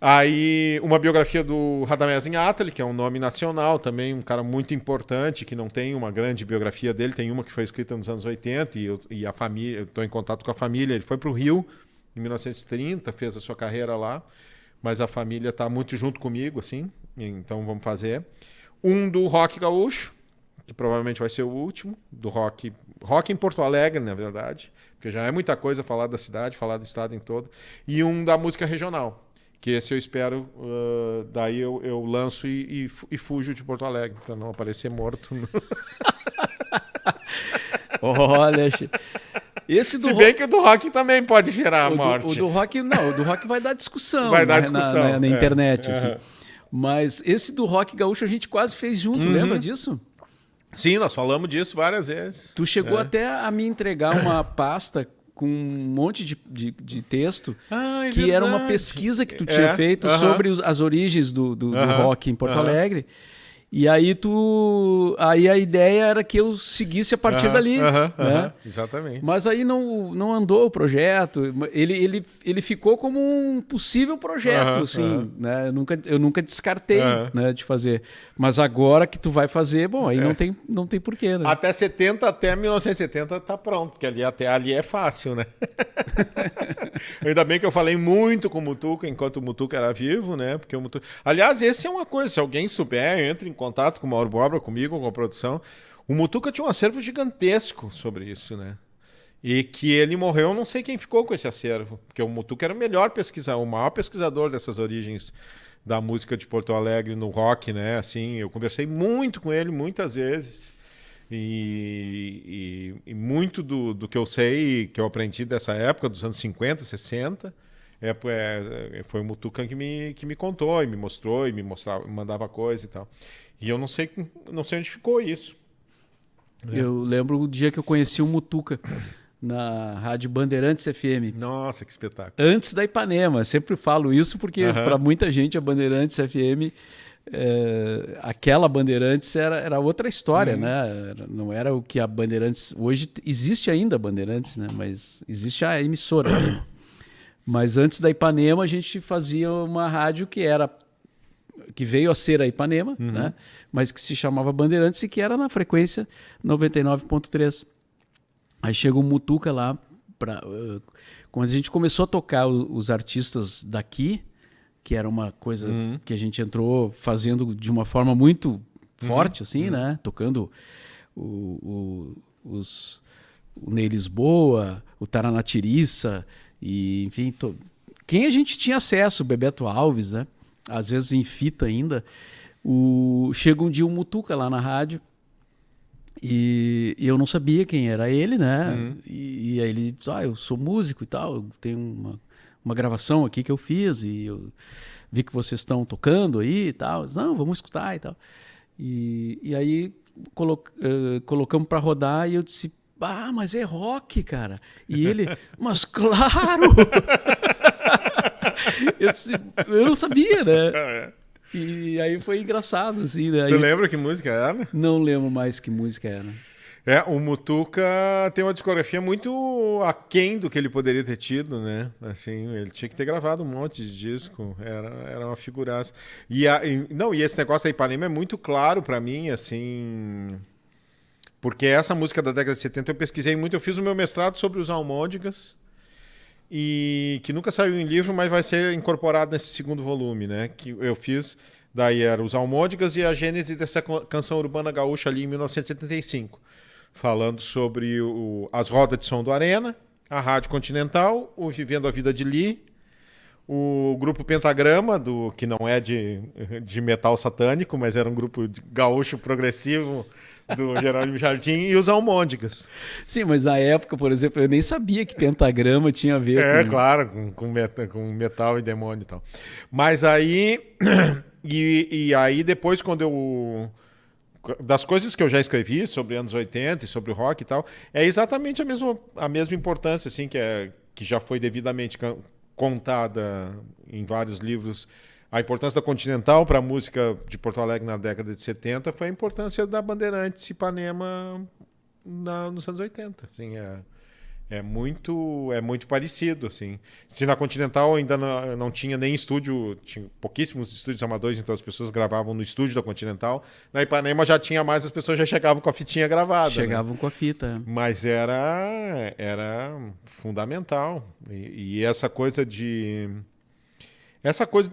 C: Aí, uma biografia do Radamés Inátali, que é um nome nacional também, um cara muito importante, que não tem uma grande biografia dele, tem uma que foi escrita nos anos 80 e a família, eu estou em contato com a família, ele foi para o Rio em 1930, fez a sua carreira lá, mas a família está muito junto comigo, assim, então vamos fazer. Um do rock gaúcho, que provavelmente vai ser o último, do rock em Porto Alegre, na verdade, porque já é muita coisa falar da cidade, falar do estado em todo, e um da música regional, que esse eu espero, daí eu lanço e fujo de Porto Alegre, para não aparecer morto.
B: Olha... Se
C: bem que o do rock também pode gerar morte.
B: O do rock não, o do rock vai dar discussão,
C: vai dar discussão
B: na internet. Assim. Mas esse do rock gaúcho a gente quase fez junto, lembra disso?
C: Sim, nós falamos disso várias vezes.
B: Tu chegou até a me entregar uma pasta com um monte de texto, que
C: verdade.
B: Era uma pesquisa que tu tinha feito sobre as origens do rock em Porto Alegre. E aí a ideia era que eu seguisse a partir dali. Né?
C: Exatamente.
B: Mas aí não andou o projeto. Ele ficou como um possível projeto, assim, né? Eu nunca descartei, né, de fazer. Mas agora que tu vai fazer, bom, aí não tem porquê, né?
C: Até 1970 tá pronto, porque até ali é fácil, né? Ainda bem que eu falei muito com o Mutuca enquanto o Mutuca era vivo, né? Porque o Mutuca... Aliás, esse é uma coisa, se alguém souber, entre em contato com o Mauro Borba, comigo, com a produção. O Mutuca tinha um acervo gigantesco sobre isso, né? E que ele morreu, não sei quem ficou com esse acervo, porque o Mutuca era o maior pesquisador dessas origens da música de Porto Alegre no rock, né? Assim, eu conversei muito com ele muitas vezes. E muito do que eu sei, que eu aprendi dessa época, dos anos 50, 60, Foi o Mutuca que me contou e me mostrou e me mandava coisa e tal. E eu não sei onde ficou isso.
B: Eu lembro o dia que eu conheci o Mutuca na Rádio Bandeirantes FM.
C: Nossa, que espetáculo.
B: Antes da Ipanema. Sempre falo isso porque para muita gente a Bandeirantes FM, aquela Bandeirantes era outra história, né? Não era o que a Bandeirantes... Hoje existe ainda a Bandeirantes, né? Mas existe a emissora. Mas antes da Ipanema a gente fazia uma rádio que veio a ser a Ipanema, né? Mas que se chamava Bandeirantes e que era na frequência 99.3. Aí chega o Mutuca lá, quando a gente começou a tocar os artistas daqui, que era uma coisa que a gente entrou fazendo de uma forma muito forte, assim, né? Tocando o Ney Lisboa, o Taranatiriça, e enfim, quem a gente tinha acesso, o Bebeto Alves, né? Às vezes em fita ainda. Chega um dia o Mutuca lá na rádio, e eu não sabia quem era ele, né? E aí ele disse, eu sou músico e tal, eu tenho uma gravação aqui que eu fiz e eu vi que vocês estão tocando aí e tal. Eu disse, não, vamos escutar e tal. E aí colocamos para rodar e eu disse, mas é rock, cara. E ele, mas claro! Eu não sabia, né? E aí foi engraçado, assim, né?
C: Tu lembra que música era?
B: Não lembro mais que música era.
C: O Mutuca tem uma discografia muito aquém do que ele poderia ter tido, né? Assim, ele tinha que ter gravado um monte de disco, era uma figuraça. E esse negócio da Ipanema é muito claro pra mim, assim, porque essa música da década de 70 eu pesquisei muito, eu fiz o meu mestrado sobre os Almôndegas, e que nunca saiu em livro, mas vai ser incorporado nesse segundo volume, né? Que eu fiz, daí era os Almôndegas e a gênese dessa canção urbana gaúcha ali em 1975, falando sobre as rodas de som do Arena, a Rádio Continental, o Vivendo a Vida de Lee, o grupo Pentagrama, que não é de metal satânico, mas era um grupo gaúcho progressivo do Jerônimo Jardim, e os Almôndegas.
B: Sim, mas na época, por exemplo, eu nem sabia que Pentagrama tinha a ver
C: claro, com metal e demônio e tal. Mas aí... e aí depois, quando das coisas que eu já escrevi sobre anos 80 e sobre o rock e tal, é exatamente a mesma importância, assim, que já foi devidamente contada em vários livros. A importância da Continental para a música de Porto Alegre na década de 70 foi a importância da Bandeirantes Ipanema nos anos 80. Assim, é muito parecido. Assim. Se na Continental ainda não tinha nem estúdio, tinha pouquíssimos estúdios amadores, então as pessoas gravavam no estúdio da Continental. Na Ipanema já tinha mais, as pessoas já chegavam com a fitinha gravada.
B: Chegavam com a fita.
C: Mas era fundamental. E essa coisa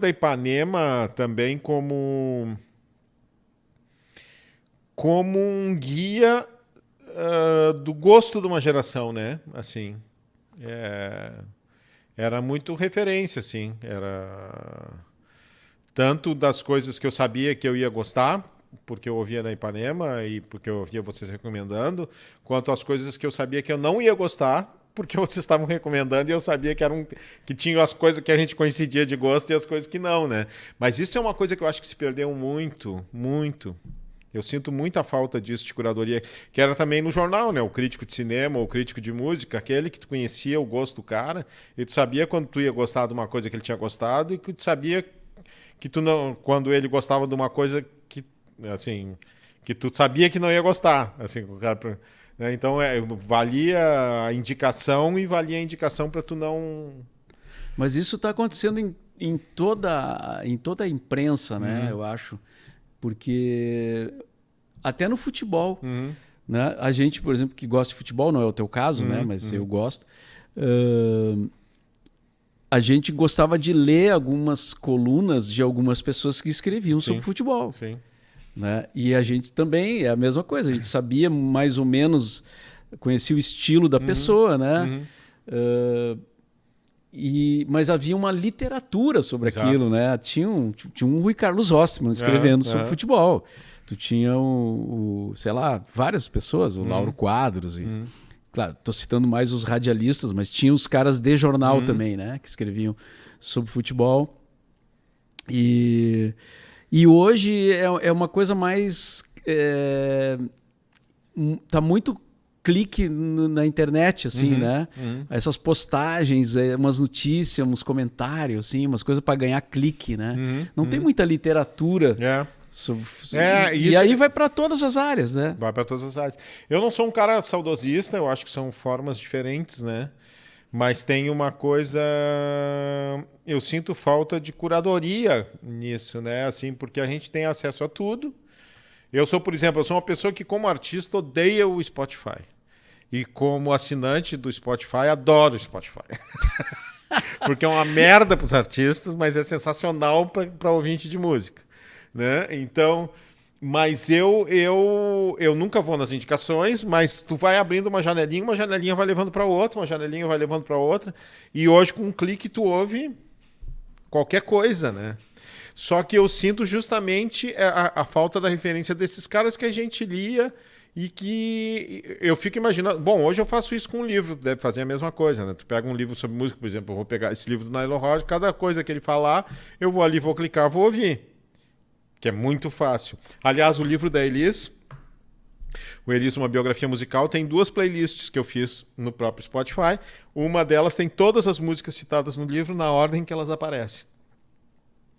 C: da Ipanema também como um guia do gosto de uma geração, né? Assim, era muito referência, assim. Era tanto das coisas que eu sabia que eu ia gostar, porque eu ouvia na Ipanema e porque eu ouvia vocês recomendando, quanto as coisas que eu sabia que eu não ia gostar, porque vocês estavam recomendando e eu sabia que tinham as coisas que a gente coincidia de gosto e as coisas que não, né? Mas isso é uma coisa que eu acho que se perdeu muito, muito. Eu sinto muita falta disso de curadoria, que era também no jornal, né? O crítico de cinema, o crítico de música, aquele que tu conhecia o gosto do cara, e tu sabia quando tu ia gostar de uma coisa que ele tinha gostado, e que tu sabia que tu não, quando ele gostava de uma coisa que, assim, que tu sabia que não ia gostar, assim, o cara... Então, valia a indicação e valia a indicação para tu não...
B: Mas isso está acontecendo em toda a imprensa, né? Eu acho. Porque até no futebol, né? A gente, por exemplo, que gosta de futebol, não é o teu caso, né? Mas eu gosto. A gente gostava de ler algumas colunas de algumas pessoas que escreviam sobre futebol.
C: Sim.
B: Né? E a gente também é a mesma coisa, a gente sabia mais ou menos, conhecia o estilo da pessoa, né? Mas havia uma literatura sobre aquilo, né? Tinha um Rui Carlos Osterman escrevendo sobre futebol. Tu tinha sei lá, várias pessoas, o Lauro Quadros, claro, tô citando mais os radialistas, mas tinha os caras de jornal também, né? Que escreviam sobre futebol. E hoje é uma coisa mais... tá muito clique na internet, assim, né? Essas postagens, umas notícias, uns comentários, assim, umas coisas para ganhar clique, né? Não tem muita literatura. E aí vai para todas as áreas, né?
C: Vai para todas as áreas. Eu não sou um cara saudosista, eu acho que são formas diferentes, né? Mas tem uma coisa... Eu sinto falta de curadoria nisso, né? Assim, porque a gente tem acesso a tudo. Eu sou, por exemplo, uma pessoa que, como artista, odeia o Spotify. E como assinante do Spotify, adoro o Spotify. Porque é uma merda para os artistas, mas é sensacional para ouvinte de música, né? Então, mas eu nunca vou nas indicações, mas tu vai abrindo uma janelinha vai levando para outra, uma janelinha vai levando para outra. E hoje, com um clique, tu ouve qualquer coisa, né? Só que eu sinto justamente a falta da referência desses caras que a gente lia e que eu fico imaginando... Bom, hoje eu faço isso com um livro, deve fazer a mesma coisa, né? Tu pega um livro sobre música, por exemplo, eu vou pegar esse livro do Nylon Roger, cada coisa que ele falar, eu vou ali, vou clicar, vou ouvir. Que é muito fácil. Aliás, o livro da Elis, o Elis, uma biografia musical, tem 2 playlists que eu fiz no próprio Spotify. Uma delas tem todas as músicas citadas no livro na ordem que elas aparecem.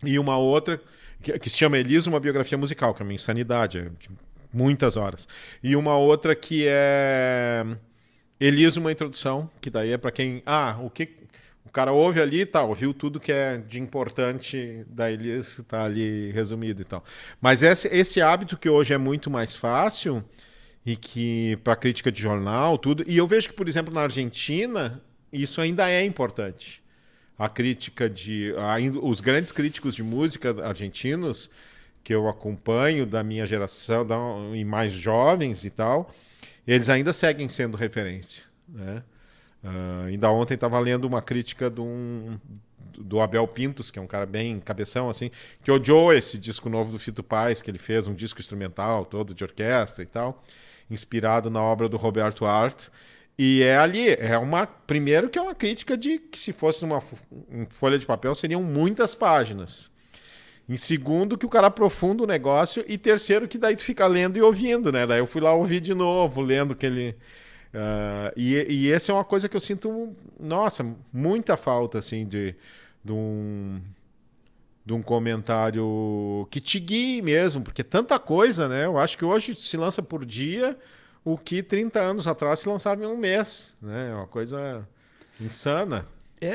C: E uma outra, que se chama Elis, uma biografia musical, que é uma insanidade, é de muitas horas. E uma outra que é Elis, uma introdução, que daí é para quem... o que o cara ouve ali e tal, ouviu tudo que é de importante da Elis, está ali resumido e tal. Mas esse hábito que hoje é muito mais fácil, e que para crítica de jornal, tudo... E eu vejo que, por exemplo, na Argentina, isso ainda é importante. A crítica os grandes críticos de música argentinos que eu acompanho da minha geração e mais jovens e tal, eles ainda seguem sendo referência, né? Ainda ontem estava lendo uma crítica do Abel Pintos, que é um cara bem cabeção, assim, que odiou esse disco novo do Fito Paz, que ele fez, um disco instrumental todo de orquestra e tal, inspirado na obra do Roberto Art. E primeiro que é uma crítica de que se fosse numa folha de papel seriam muitas páginas. Em segundo, que o cara aprofunda o negócio. E terceiro, que daí tu fica lendo e ouvindo, né? Daí eu fui lá ouvir de novo, lendo que ele... E essa é uma coisa que eu sinto, nossa, muita falta, assim, de um comentário que te guie mesmo, porque tanta coisa, né? Eu acho que hoje se lança por dia... o que 30 anos atrás se lançava em um mês, né? É uma coisa insana.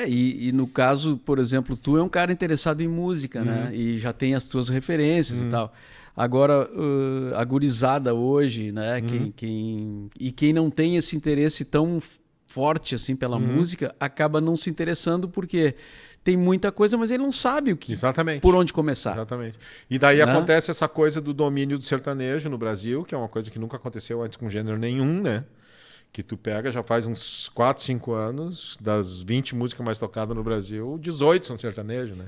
B: E no caso, por exemplo, tu é um cara interessado em música, né? E já tem as tuas referências e tal. Agora, a gurizada hoje, né? Quem não tem esse interesse tão forte assim pela música, acaba não se interessando porque tem muita coisa, mas ele não sabe por onde começar.
C: Exatamente. E daí acontece essa coisa do domínio do sertanejo no Brasil, que é uma coisa que nunca aconteceu antes com gênero nenhum, né? Que tu pega, já faz uns 4, 5 anos, das 20 músicas mais tocadas no Brasil, 18 são sertanejo, né?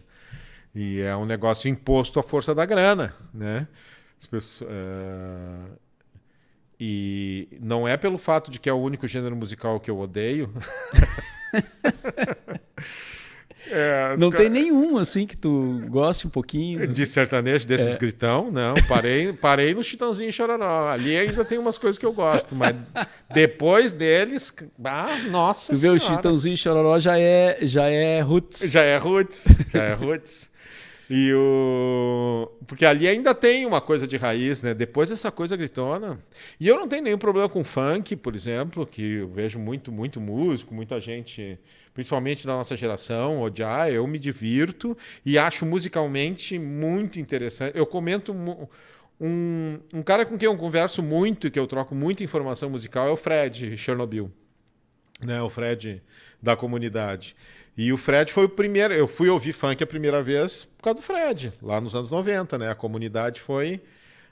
C: E é um negócio imposto à força da grana, né? As pessoas, e não é pelo fato de que é o único gênero musical que eu odeio.
B: Não tem nenhum assim que tu goste um pouquinho
C: de sertanejo, desses gritão, não, parei no Chitãozinho e Chororó, ali ainda tem umas coisas que eu gosto, mas depois deles, nossa
B: tu vê, o Chitãozinho e Chororó já é roots.
C: Porque ali ainda tem uma coisa de raiz, né? Depois dessa coisa gritona. E eu não tenho nenhum problema com funk, por exemplo, que eu vejo muito músico, muita gente, principalmente da nossa geração, odiar. Eu me divirto e acho musicalmente muito interessante. Eu comento... Um cara com quem eu converso muito e que eu troco muita informação musical é o Fred Chernobyl, né? O Fred da comunidade. E o Fred foi o primeiro... Eu fui ouvir funk a primeira vez por causa do Fred, lá nos anos 90, né? A comunidade foi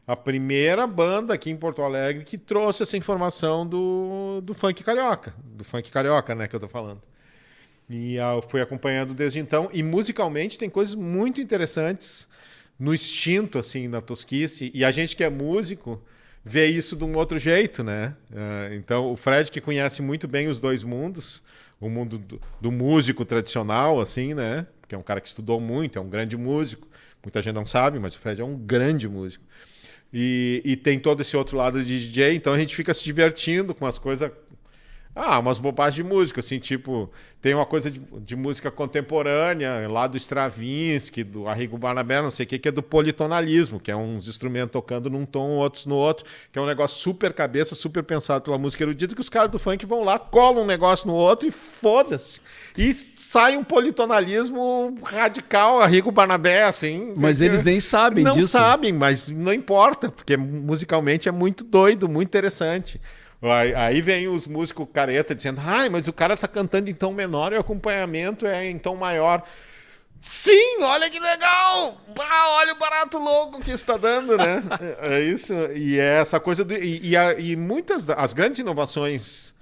C: a primeira banda aqui em Porto Alegre que trouxe essa informação do funk carioca. Do funk carioca, né? Que eu tô falando. E eu fui acompanhando desde então. E musicalmente tem coisas muito interessantes no instinto, assim, na tosquice. E a gente que é músico vê isso de um outro jeito, né? Então, o Fred, que conhece muito bem os dois mundos, o mundo do músico tradicional, assim, né? Que é um cara que estudou muito, é um grande músico. Muita gente não sabe, mas o Fred é um grande músico. E tem todo esse outro lado de DJ, então a gente fica se divertindo com as coisas... umas bobagens de música, assim, tipo... Tem uma coisa de música contemporânea, lá do Stravinsky, do Arrigo Barnabé, não sei o que é do politonalismo, que é uns instrumentos tocando num tom, outros no outro, que é um negócio super cabeça, super pensado pela música erudita, que os caras do funk vão lá, colam um negócio no outro e foda-se. E sai um politonalismo radical, Arrigo Barnabé, assim...
B: Mas eles nem sabem disso.
C: Não sabem, mas não importa, porque musicalmente é muito doido, muito interessante. Aí vem os músicos careta dizendo, mas o cara tá cantando em tom menor e o acompanhamento é em tom maior. Sim, olha que legal! Olha o barato louco que está dando, né? É isso. E é essa coisa... E muitas... As grandes inovações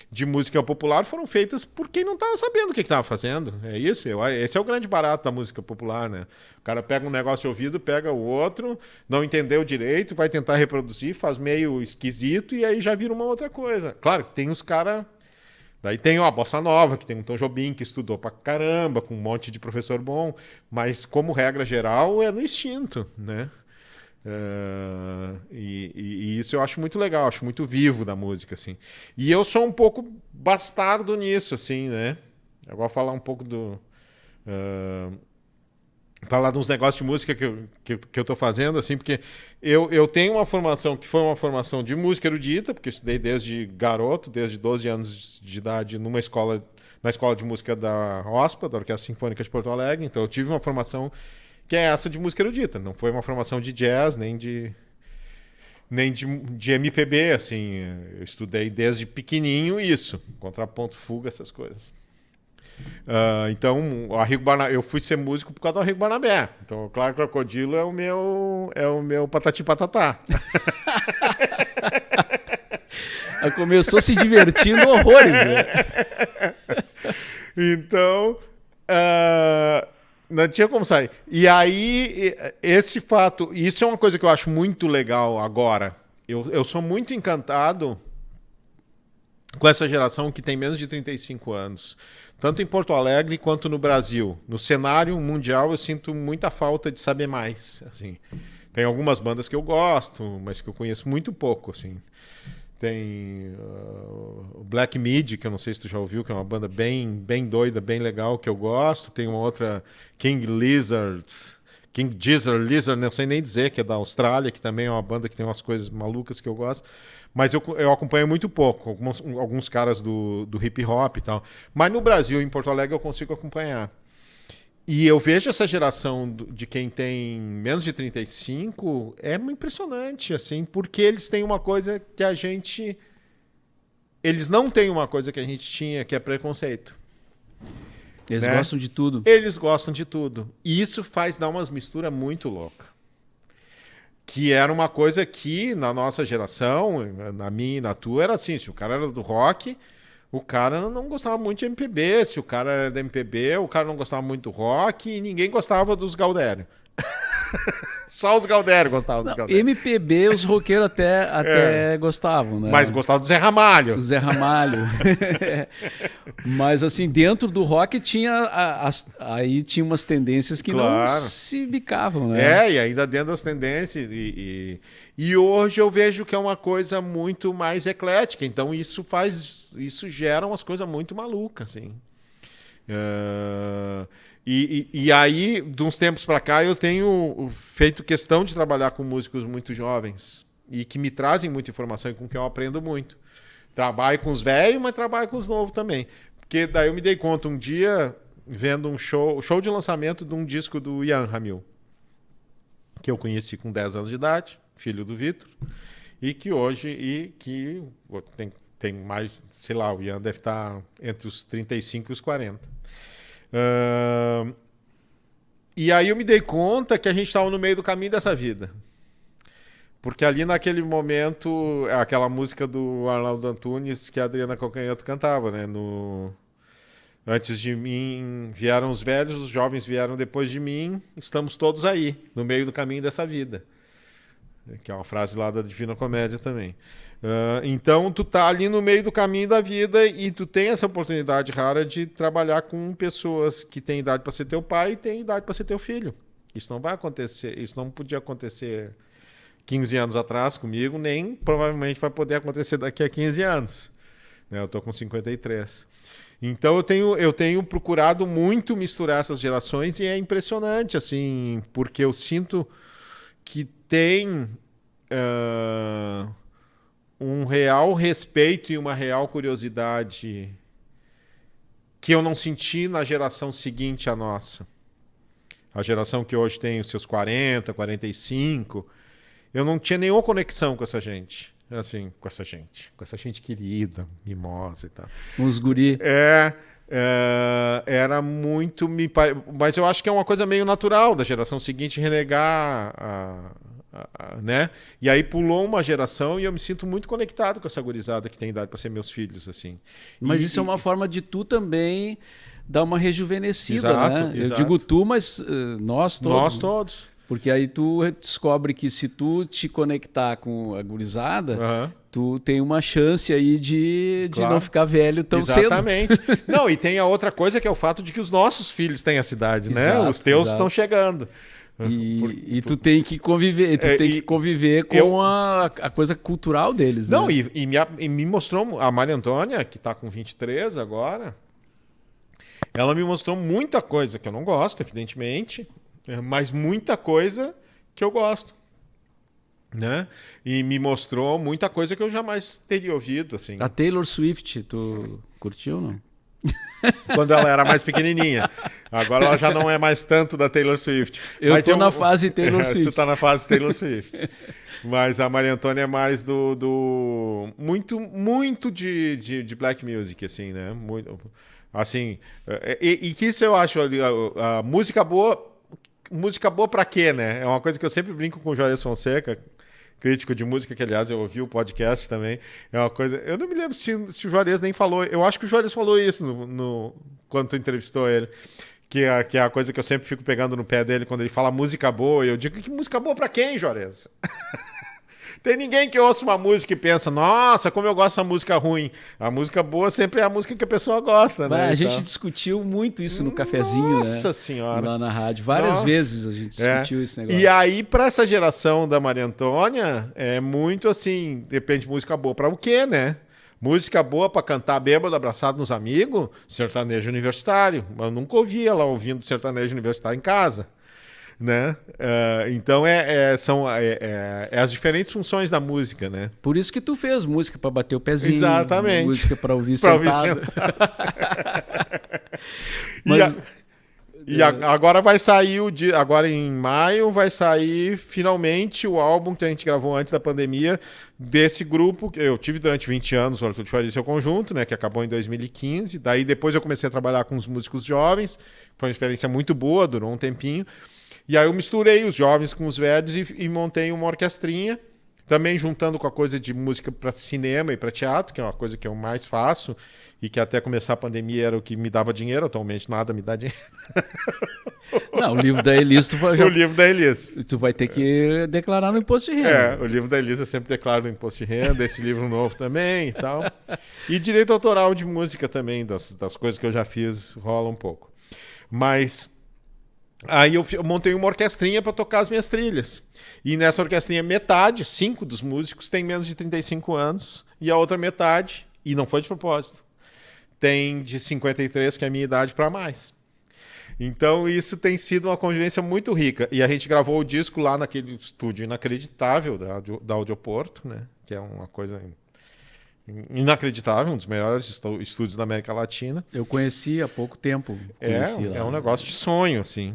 C: de música popular foram feitas por quem não estava sabendo o que estava fazendo. É isso. Esse é o grande barato da música popular, né? O cara pega um negócio de ouvido, pega o outro, não entendeu direito, vai tentar reproduzir, faz meio esquisito e aí já vira uma outra coisa. Claro que tem os caras... Daí tem a Bossa Nova, que tem um Tom Jobim que estudou pra caramba, com um monte de professor bom, mas como regra geral é no instinto, né? E isso eu acho muito legal, acho muito vivo da música, assim. E eu sou um pouco bastardo nisso, assim, né? Eu vou falar um pouco falar de uns negócios de música que eu tô fazendo, assim, porque eu tenho uma formação que foi uma formação de música erudita, porque eu estudei desde garoto, desde 12 anos de idade, na escola de música da OSPA, da Orquestra Sinfônica de Porto Alegre, então eu tive uma formação que é essa de música erudita. Não foi uma formação de jazz, nem de MPB, assim. Eu estudei desde pequenininho isso. Contraponto, fuga, essas coisas. Então, eu fui ser músico por causa do Arrigo Barnabé. Então, claro, Crocodilo é o meu patati patatá.
B: Começou se divertindo horrores, né?
C: Então... não tinha como sair. E aí, esse fato... Isso é uma coisa que eu acho muito legal agora. Eu sou muito encantado com essa geração que tem menos de 35 anos. Tanto em Porto Alegre quanto no Brasil. No cenário mundial, eu sinto muita falta de saber mais. Assim. Tem algumas bandas que eu gosto, mas que eu conheço muito pouco, assim. Tem o Black Midi, que eu não sei se tu já ouviu, que é uma banda bem doida, bem legal, que eu gosto. Tem uma outra, King Gizzard, não sei nem dizer, que é da Austrália, que também é uma banda que tem umas coisas malucas que eu gosto. Mas eu acompanho muito pouco, alguns caras do hip hop e tal. Mas no Brasil, em Porto Alegre, eu consigo acompanhar. E eu vejo essa geração de quem tem menos de 35, é impressionante, assim, porque eles têm uma coisa que a gente... Eles não têm uma coisa que a gente tinha, que é preconceito.
B: Eles gostam de tudo.
C: Eles gostam de tudo. E isso faz dar umas misturas muito loucas. Que era uma coisa que, na nossa geração, na minha e na tua, era assim, se o cara era do rock... O cara não gostava muito de MPB. Se o cara era da MPB, o cara não gostava muito do rock e ninguém gostava dos Gaudério. Só os Gaudério gostavam dos Gaudério.
B: MPB, os roqueiros até gostavam, né?
C: Mas gostavam do Zé Ramalho.
B: O Zé Ramalho. Mas, assim, dentro do rock aí tinha umas tendências que não se bicavam, né?
C: E ainda dentro das tendências. E hoje eu vejo que é uma coisa muito mais eclética. Então isso gera umas coisas muito malucas, assim. E aí, de uns tempos para cá, eu tenho feito questão de trabalhar com músicos muito jovens e que me trazem muita informação e com que eu aprendo muito. Trabalho com os velhos, mas trabalho com os novos também. Porque daí eu me dei conta um dia, vendo um show de lançamento de um disco do Ian Ramil, que eu conheci com 10 anos de idade, filho do Vitor, e que hoje tem mais, sei lá, o Ian deve estar entre os 35 e os 40. E aí eu me dei conta que a gente estava no meio do caminho dessa vida. Porque ali naquele momento, aquela música do Arnaldo Antunes que a Adriana Calcanhoto cantava, né? Antes de mim vieram os velhos, os jovens vieram depois de mim, estamos todos aí, no meio do caminho dessa vida. Que é uma frase lá da Divina Comédia também. Então, tu tá ali no meio do caminho da vida e tu tem essa oportunidade rara de trabalhar com pessoas que têm idade para ser teu pai e têm idade para ser teu filho. Isso não vai acontecer, isso não podia acontecer 15 anos atrás comigo, nem provavelmente vai poder acontecer daqui a 15 anos. Né? Eu tô com 53. Então eu tenho procurado muito misturar essas gerações e é impressionante, assim, porque eu sinto que tem um real respeito e uma real curiosidade que eu não senti na geração seguinte à nossa. A geração que hoje tem os seus 40, 45, eu não tinha nenhuma conexão com essa gente. Assim, com essa gente querida, mimosa e tal.
B: Uns guri.
C: Era muito... Mas eu acho que é uma coisa meio natural da geração seguinte renegar né? E aí pulou uma geração e eu me sinto muito conectado com essa gurizada que tem idade para ser meus filhos, assim.
B: Mas isso é uma forma de tu também dar uma rejuvenescida,
C: exato,
B: né?
C: Exato.
B: Eu digo tu, mas nós todos.
C: Nós todos.
B: Porque aí tu descobre que se tu te conectar com a gurizada, tu tem uma chance aí de não ficar velho tão cedo.
C: Exatamente. Não, e tem a outra coisa que é o fato de que os nossos filhos têm essa idade, né? Os teus estão chegando.
B: E tu tem que conviver, que conviver com a coisa cultural deles.
C: Não,
B: né?
C: e me mostrou, a Maria Antônia, que está com 23 agora, ela me mostrou muita coisa que eu não gosto, evidentemente, mas muita coisa que eu gosto. Né? E me mostrou muita coisa que eu jamais teria ouvido. Assim.
B: A Taylor Swift, tu curtiu ou não?
C: Quando ela era mais pequenininha. Agora ela já não é mais tanto da Taylor Swift.
B: Eu tô na fase Taylor Swift.
C: Tu tá na fase Taylor Swift. Mas a Maria Antônia é mais muito de black music, assim, né? Muito, assim, e que isso eu acho a música boa pra quê, né? É uma coisa que eu sempre brinco com o Juarez Fonseca, crítico de música, que aliás eu ouvi o podcast também. É uma coisa. Eu não me lembro se o Juarez nem falou. Eu acho que o Juarez falou isso quando tu entrevistou ele. Que é a coisa que eu sempre fico pegando no pé dele quando ele fala música boa. E eu digo, que música boa pra quem, Juarez? Tem ninguém que ouça uma música e pensa, nossa, como eu gosto dessa música ruim. A música boa sempre é a música que a pessoa gosta, né?
B: A gente discutiu muito isso no cafezinho,
C: Nossa
B: né?
C: Senhora.
B: Lá na rádio. Várias vezes a gente discutiu esse negócio.
C: E aí, pra essa geração da Maria Antônia, é muito assim, depende de música boa pra o quê, né? Música boa pra cantar bêbado, abraçado nos amigos, sertanejo universitário. Eu nunca ouvi ela ouvindo sertanejo universitário em casa. Né? Então são as diferentes funções da música, né?
B: Por isso que tu fez música para bater o pezinho.
C: Exatamente.
B: Música para ouvir sentado.
C: Agora vai sair agora em maio vai sair finalmente o álbum que a gente gravou antes da pandemia desse grupo que eu tive durante 20 anos, o Arthur de Faria e seu conjunto, né? Que acabou em 2015. Daí depois eu comecei a trabalhar com os músicos jovens. Foi uma experiência muito boa, durou um tempinho. E aí eu misturei os jovens com os velhos e montei uma orquestrinha, também juntando com a coisa de música para cinema e para teatro, que é uma coisa que eu mais faço e que até começar a pandemia era o que me dava dinheiro, atualmente nada me dá dinheiro.
B: Não, o livro da Elis
C: O livro da Elis.
B: Tu vai ter que declarar no imposto de renda.
C: O livro da Elis eu sempre declaro no imposto de renda, esse livro novo também e tal. E direito autoral de música também, das coisas que eu já fiz, rola um pouco. Mas... Aí eu montei uma orquestrinha para tocar as minhas trilhas. E nessa orquestrinha, 5 dos músicos têm menos de 35 anos. E a outra metade, e não foi de propósito, tem de 53, que é a minha idade, para mais. Então isso tem sido uma convivência muito rica. E a gente gravou o disco lá naquele estúdio inacreditável da Audioporto, né? Que é uma coisa inacreditável, um dos melhores estúdios da América Latina.
B: Eu conheci há pouco tempo.
C: É um negócio de sonho, assim.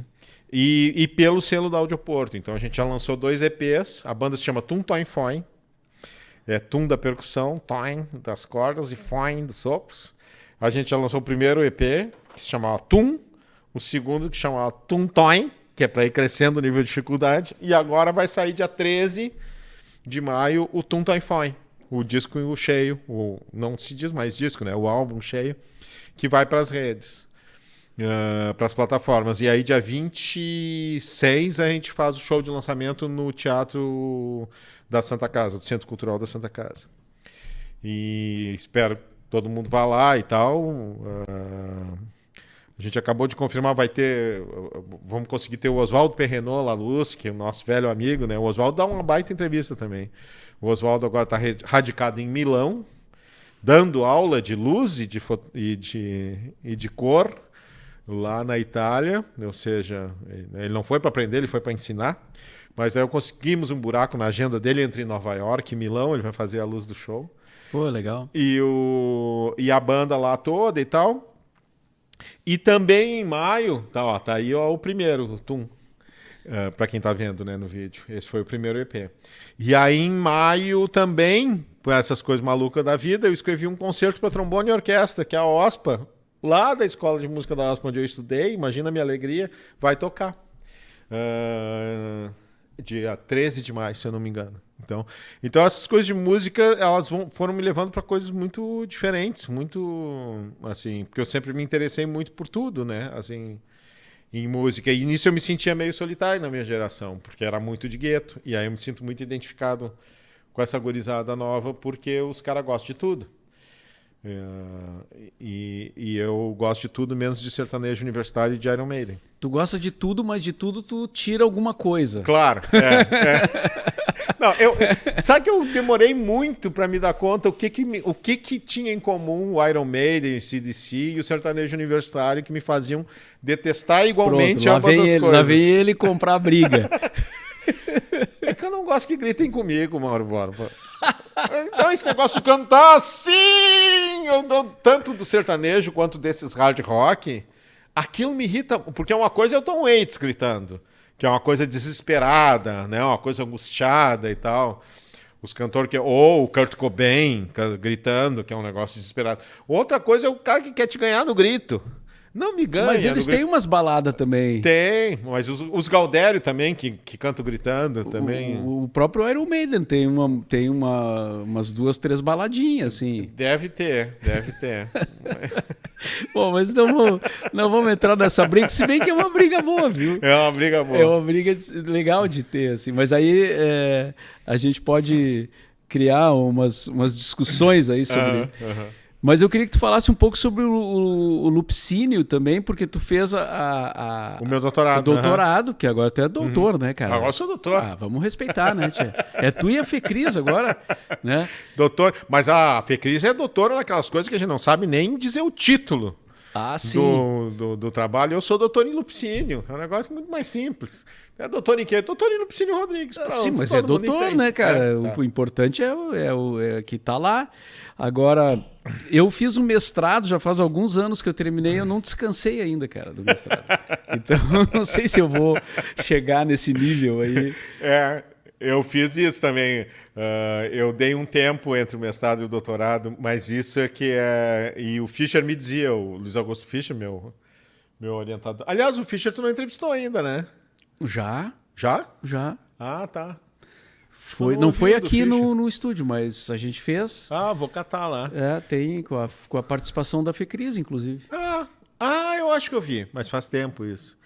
C: E pelo selo da Audioporto. Então a gente já lançou 2 EPs. A banda se chama Tum Toin Foin. É Tum da percussão, Toin das cordas e Foin dos sopros. A gente já lançou o primeiro EP, que se chamava Tum. O segundo, que se chamava Tum Toin, que é para ir crescendo o nível de dificuldade. E agora vai sair dia 13 de maio o Tum Toin Foin. O disco cheio, não se diz mais disco, né? O álbum cheio, que vai para as redes. para as plataformas. E aí, dia 26, a gente faz o show de lançamento no Teatro da Santa Casa, do Centro Cultural da Santa Casa. E espero que todo mundo vá lá e tal. A gente acabou de confirmar, vamos conseguir ter o Oswaldo Perrenot Laluz, que é o nosso velho amigo, né? O Oswaldo dá uma baita entrevista também. O Oswaldo agora está radicado em Milão, dando aula de luz e de cor lá na Itália. Ou seja, ele não foi para aprender, ele foi para ensinar. Mas aí conseguimos um buraco na agenda dele entre Nova York e Milão, ele vai fazer a luz do show.
B: Pô, legal.
C: E a banda lá toda e tal. E também em maio, tá aí o primeiro, o Tum, para quem tá vendo, né, no vídeo. Esse foi o primeiro EP. E aí em maio também, com essas coisas malucas da vida, eu escrevi um concerto para trombone e orquestra, que a OSPA, lá da Escola de Música da OSPA, onde eu estudei, imagina a minha alegria, vai tocar. Dia 13 de maio, se eu não me engano. Então essas coisas de música, elas foram me levando para coisas muito diferentes, muito assim, porque eu sempre me interessei muito por tudo, né? Assim, em música. E nisso eu me sentia meio solitário na minha geração, porque era muito de gueto. E aí eu me sinto muito identificado com essa gurizada nova, porque os caras gostam de tudo. E eu gosto de tudo menos de sertanejo universitário e de Iron Maiden.
B: Tu gosta de tudo, mas de tudo tu tira alguma coisa.
C: Claro, Não, sabe que eu demorei muito para me dar conta o que tinha em comum o Iron Maiden, o AC/DC e o sertanejo universitário que me faziam detestar igualmente ambas as coisas.
B: Lá vem ele comprar briga.
C: É que eu não gosto que gritem comigo, Mauro Borba. Então esse negócio de cantar assim, eu dou tanto do sertanejo quanto desses hard rock, aquilo me irrita, porque uma coisa é o Tom Waits gritando, que é uma coisa desesperada, né? Uma coisa angustiada e tal. Os cantores ou o Kurt Cobain gritando, que é um negócio desesperado. Outra coisa é o cara que quer te ganhar no grito. Não me ganha.
B: Mas eles têm umas baladas também.
C: Tem, mas os Galdério também, que cantam gritando também.
B: O próprio Iron Maiden tem umas 2, 3 baladinhas, assim.
C: Deve ter.
B: Bom, mas não vamos entrar nessa briga, se bem que é uma briga boa, viu?
C: É uma briga boa.
B: É uma briga legal de ter, assim. Mas aí a gente pode criar umas discussões aí sobre... Mas eu queria que tu falasse um pouco sobre o Lupicínio também, porque tu fez
C: o meu doutorado.
B: O doutorado, que agora tu é doutor, né, cara?
C: Agora eu sou doutor.
B: Vamos respeitar, né, tia? É tu e a Fecris agora, né?
C: Doutor, mas a Fecris é doutora naquelas coisas que a gente não sabe nem dizer o título.
B: Sim.
C: Do trabalho. Eu sou doutor em Lupicínio. É um negócio muito mais simples. É doutor em quê? Doutor em Lupicínio Rodrigues. Pronto,
B: sim, mas é doutor, né, cara? Tá. O importante é que tá lá. Agora, eu fiz um mestrado, já faz alguns anos que eu terminei, eu não descansei ainda, cara, do mestrado. Então, não sei se eu vou chegar nesse nível aí.
C: Eu fiz isso também. Eu dei um tempo entre o mestrado e o doutorado, mas isso é que é... E o Fischer me dizia, o Luiz Augusto Fischer, meu orientador. Aliás, o Fischer tu não entrevistou ainda, né?
B: Já.
C: Já?
B: Já.
C: Ah, tá.
B: Não foi aqui no estúdio, mas a gente fez.
C: Vou catar lá.
B: Tem, com a participação da Fecris, inclusive.
C: Eu acho que eu vi, mas faz tempo isso.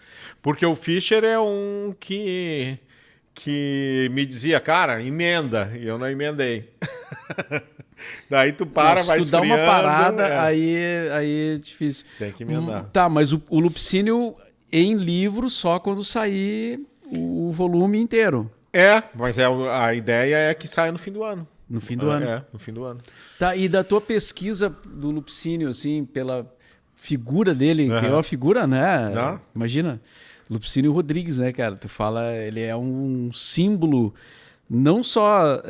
C: Porque o Fischer é um que me dizia, cara, emenda, e eu não emendei. Daí tu vai esfriando. Se tu dá uma parada,
B: aí é difícil.
C: Tem que emendar.
B: Tá, mas o Lupicínio em livro só quando sair o volume inteiro.
C: Mas a ideia é que saia no fim do ano.
B: No fim do ano?
C: No fim do ano.
B: Tá, e da tua pesquisa do Lupicínio, assim, pela figura dele, que é uma figura, né?
C: Não?
B: Imagina, Lupicínio Rodrigues, né, cara? Tu fala, ele é um símbolo não só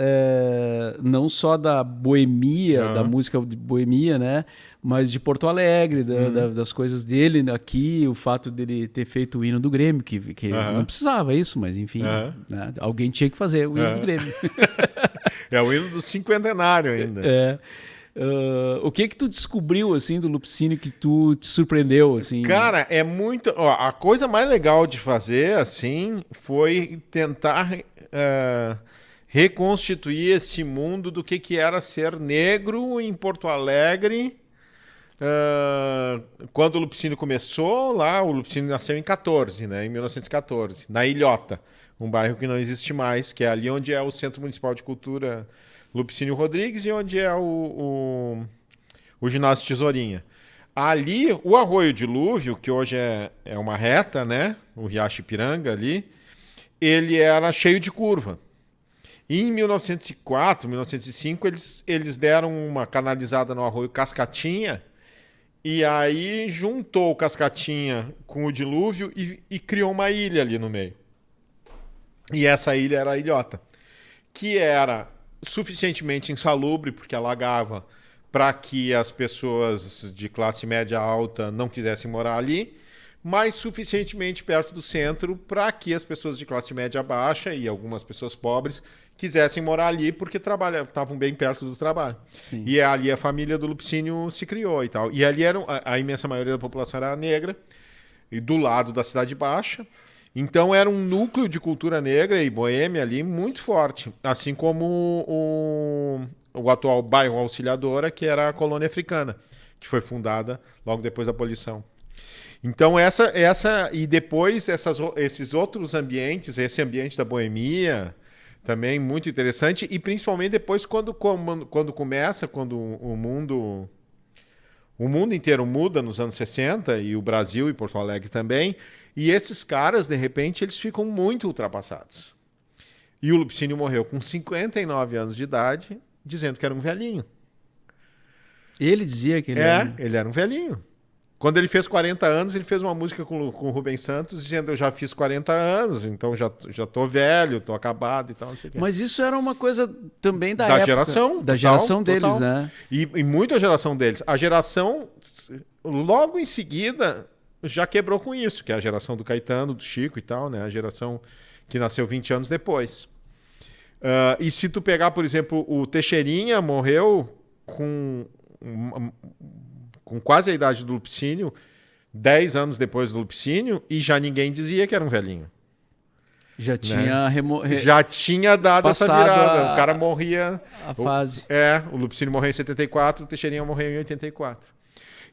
B: da boemia, da música de boemia, né? Mas de Porto Alegre, das coisas dele aqui, o fato dele ter feito o hino do Grêmio, que não precisava isso, mas enfim, né? Alguém tinha que fazer o hino do Grêmio.
C: É o hino do cinquentenário ainda.
B: O que tu descobriu, assim, do Lupicínio que tu te surpreendeu, assim?
C: Cara, é muito... a coisa mais legal de fazer, assim, foi tentar reconstituir esse mundo do que era ser negro em Porto Alegre quando o Lupicínio começou lá, o Lupicínio nasceu em 14, né, em 1914, na Ilhota, um bairro que não existe mais, que é ali onde é o Centro Municipal de Cultura Lupicínio Rodrigues e onde é o Ginásio Tesourinha. Ali, o Arroio Dilúvio, que hoje é uma reta, né, o Riacho Ipiranga ali, ele era cheio de curva. E em 1904, 1905, eles deram uma canalizada no Arroio Cascatinha, e aí juntou o Cascatinha com o dilúvio e criou uma ilha ali no meio. E essa ilha era a Ilhota, que era suficientemente insalubre, porque alagava, para que as pessoas de classe média alta não quisessem morar ali, mas suficientemente perto do centro para que as pessoas de classe média baixa e algumas pessoas pobres quisessem morar ali porque estavam bem perto do trabalho.
B: Sim.
C: E ali a família do Lupicínio se criou e tal. E ali a imensa maioria da população era negra, e do lado da Cidade Baixa. Então era um núcleo de cultura negra e boêmia ali muito forte, assim como o atual bairro Auxiliadora, que era a colônia africana, que foi fundada logo depois da abolição. Então e depois esses outros ambientes, esse ambiente da boemia, também muito interessante, e principalmente depois quando o mundo inteiro muda nos anos 60, e o Brasil e Porto Alegre também, e esses caras, de repente, eles ficam muito ultrapassados. E o Lupicínio morreu com 59 anos de idade, dizendo que era um velhinho.
B: Ele dizia que ele era...
C: ele era um velhinho. Quando ele fez 40 anos, ele fez uma música com o Rubens Santos, dizendo: eu já fiz 40 anos, então já tô velho, tô acabado e tal, não sei o quê.
B: Mas isso era uma coisa também da
C: época.
B: Da geração deles, total. Né?
C: E muito a geração deles. A geração, logo em seguida, já quebrou com isso, que é a geração do Caetano, do Chico e tal, né? A geração que nasceu 20 anos depois. E se tu pegar, por exemplo, o Teixeirinha morreu com quase a idade do Lupicínio, 10 anos depois do Lupicínio, e já ninguém dizia que era um velhinho.
B: Já tinha
C: já tinha dado essa virada. O cara morria...
B: A fase.
C: O Lupicínio morreu em 74, o Teixeirinha morreu em 84.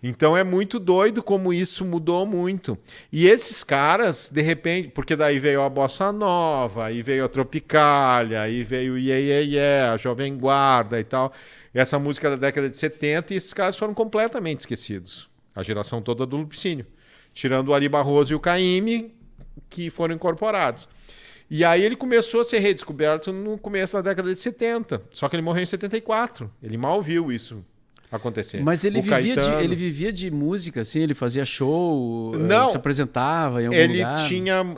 C: Então é muito doido como isso mudou muito. E esses caras, de repente, porque daí veio a Bossa Nova, aí veio a Tropicália, aí veio o a Jovem Guarda e tal. Essa música da década de 70, e esses caras foram completamente esquecidos. A geração toda do Lupicínio. Tirando o Ari Barroso e o Caymmi, que foram incorporados. E aí ele começou a ser redescoberto no começo da década de 70. Só que ele morreu em 74. Ele mal viu isso acontecer.
B: Mas ele vivia de música, assim? Ele fazia show,
C: não,
B: se apresentava em algum lugar?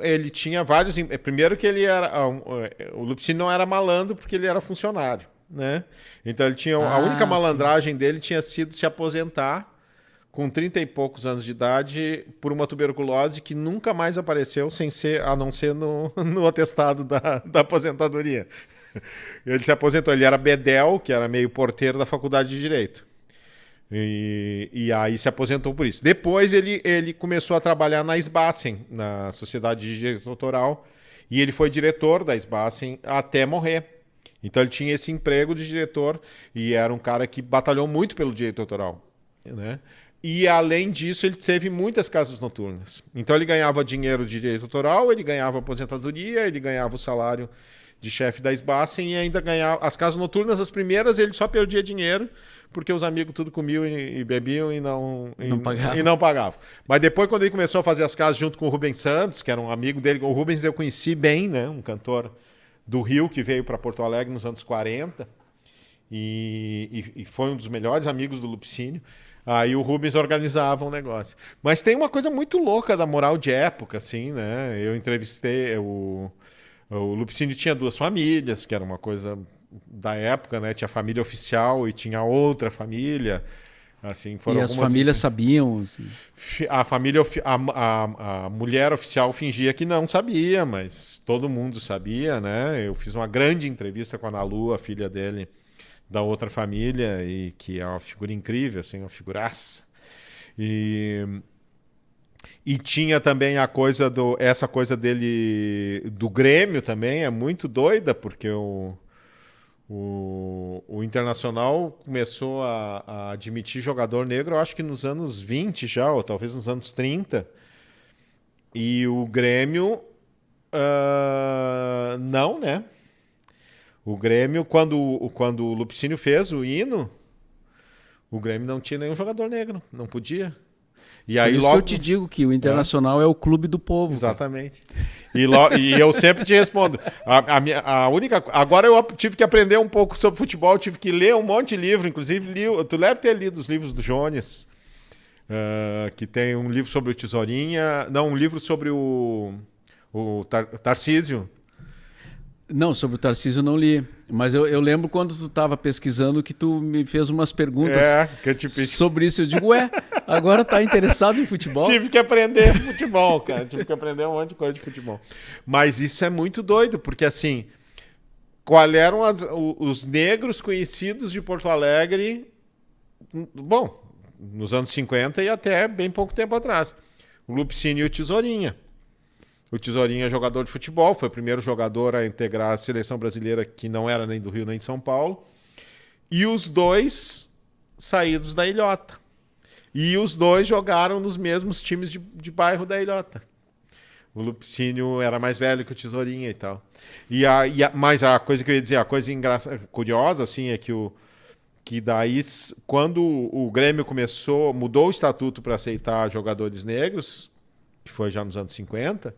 C: Ele tinha vários... Primeiro que ele era... O Lupicínio não era malandro porque ele era funcionário, né? Então ele tinha... a única malandragem dele tinha sido se aposentar com 30 e poucos anos de idade por uma tuberculose que nunca mais apareceu a não ser no atestado da aposentadoria. Ele se aposentou. Ele era bedel, que era meio porteiro da Faculdade de Direito. E aí se aposentou por isso. Depois ele começou a trabalhar na SBACEN, na Sociedade de Direito Autoral, e ele foi diretor da SBACEN até morrer. Então ele tinha esse emprego de diretor e era um cara que batalhou muito pelo direito autoral, né? E além disso ele teve muitas casas noturnas. Então ele ganhava dinheiro de direito autoral, ele ganhava aposentadoria, ele ganhava o salário de chefe da SBACEN e ainda ganhava... As casas noturnas, as primeiras, ele só perdia dinheiro porque os amigos tudo comiam e bebiam e não pagavam. Mas depois, quando ele começou a fazer as casas junto com o Rubens Santos, que era um amigo dele, o Rubens eu conheci bem, né? Um cantor do Rio que veio para Porto Alegre nos anos 40 e foi um dos melhores amigos do Lupicínio. Aí o Rubens organizava um negócio. Mas tem uma coisa muito louca da moral de época, assim, né? Eu entrevistei... O Lupicínio tinha 2 famílias, que era uma coisa da época, né? Tinha a família oficial e tinha outra família. Assim,
B: foram as famílias sabiam? Assim.
C: A mulher oficial fingia que não sabia, mas todo mundo sabia, né? Eu fiz uma grande entrevista com a Ana Lu, a filha dele, da outra família, e que é uma figura incrível, assim, uma figuraça. E tinha também essa coisa dele do Grêmio também, é muito doida, porque o O Internacional começou a admitir jogador negro, eu acho que nos anos 20 já, ou talvez nos anos 30. E o Grêmio, não, né? O Grêmio, quando o Lupicínio fez o hino, o Grêmio não tinha nenhum jogador negro, não podia. E aí,
B: por isso
C: logo...
B: que eu te digo que o Internacional é o clube do povo.
C: Exatamente. E eu sempre te respondo. A única... Agora eu tive que aprender um pouco sobre futebol, tive que ler um monte de livro, inclusive tu deve ter lido os livros do Jones, que tem um livro sobre o Tesourinha, não, um livro sobre o Tarcísio.
B: Não, sobre o Tarcísio eu não li. Mas eu lembro quando tu estava pesquisando que tu me fez umas perguntas sobre isso. Eu digo, agora tá interessado em futebol?
C: Tive que aprender futebol, cara. Tive que aprender um monte de coisa de futebol. Mas isso é muito doido, porque assim, quais eram os negros conhecidos de Porto Alegre, bom, nos anos 50 e até bem pouco tempo atrás. O Lupicínio e o Tesourinha. O Tesourinha é jogador de futebol, foi o primeiro jogador a integrar a seleção brasileira que não era nem do Rio nem de São Paulo. E os dois saídos da Ilhota. E os dois jogaram nos mesmos times de bairro da Ilhota. O Lupicínio era mais velho que o Tesourinha e tal. Mas a coisa que eu ia dizer, a coisa curiosa assim, é que daí, quando o Grêmio mudou o estatuto para aceitar jogadores negros, que foi já nos anos 50,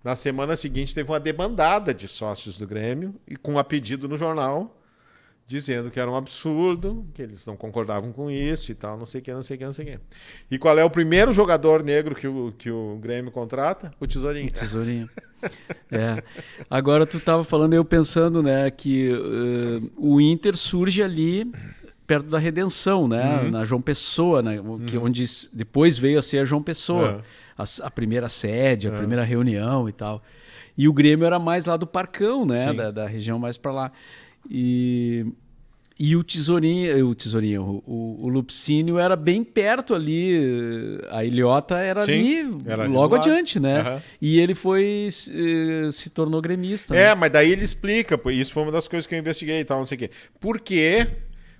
C: na semana seguinte teve uma debandada de sócios do Grêmio e com um pedido no jornal dizendo que era um absurdo, que eles não concordavam com isso e tal, não sei o que. E qual é o primeiro jogador negro que o Grêmio contrata? O Tesourinha.
B: O Tesourinha. Agora tu estava falando, eu pensando, né, que o Inter surge ali perto da Redenção, né, na João Pessoa, né, onde depois veio a ser a João Pessoa. A primeira sede, a primeira reunião e tal. E o Grêmio era mais lá do Parcão, né? Da região mais para lá. E o Tesourinha, o Lupicínio era bem perto ali. A Ilhota era ali, logo adiante, né? Uhum. E ele se tornou gremista.
C: Né? Mas daí ele explica, isso foi uma das coisas que eu investiguei e tal, não sei o quê. Porque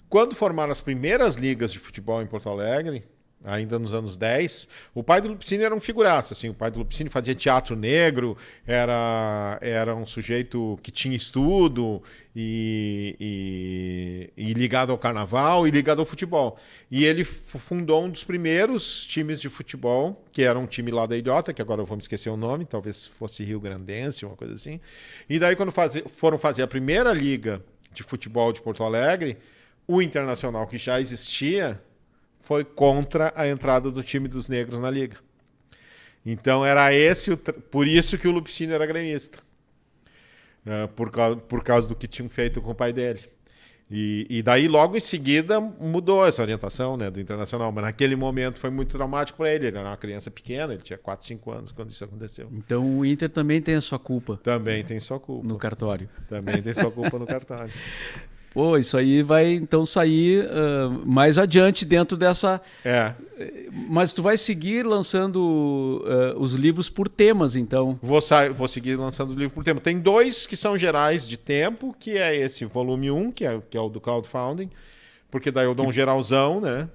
C: quando formaram as primeiras ligas de futebol em Porto Alegre, ainda nos anos 10, o pai do Lupicínio era um figuraça, assim, o pai do Lupicínio fazia teatro negro, era um sujeito que tinha estudo e ligado ao carnaval e ligado ao futebol. E ele fundou um dos primeiros times de futebol, que era um time lá da Ilhota, que agora eu vou me esquecer o nome, talvez fosse Rio Grandense, uma coisa assim. E daí quando foram fazer a primeira liga de futebol de Porto Alegre, o Internacional, que já existia, foi contra a entrada do time dos negros na liga. Então era por isso que o Lupicínio era gremista. Por causa do que tinham feito com o pai dele. E daí logo em seguida mudou essa orientação, né, do Internacional. Mas naquele momento foi muito traumático para ele. Ele era uma criança pequena, ele tinha 4, 5 anos quando isso aconteceu.
B: Então o Inter também tem a sua culpa.
C: Também tem sua culpa.
B: No cartório.
C: Também tem sua culpa no cartório.
B: Pô, isso aí vai então sair mais adiante dentro dessa... Mas tu vai seguir lançando os livros por temas, então?
C: Vou seguir lançando os livros por tema. Tem 2 que são gerais de tempo, que é esse volume 1, que é o do crowdfunding, porque daí eu dou um geralzão, né?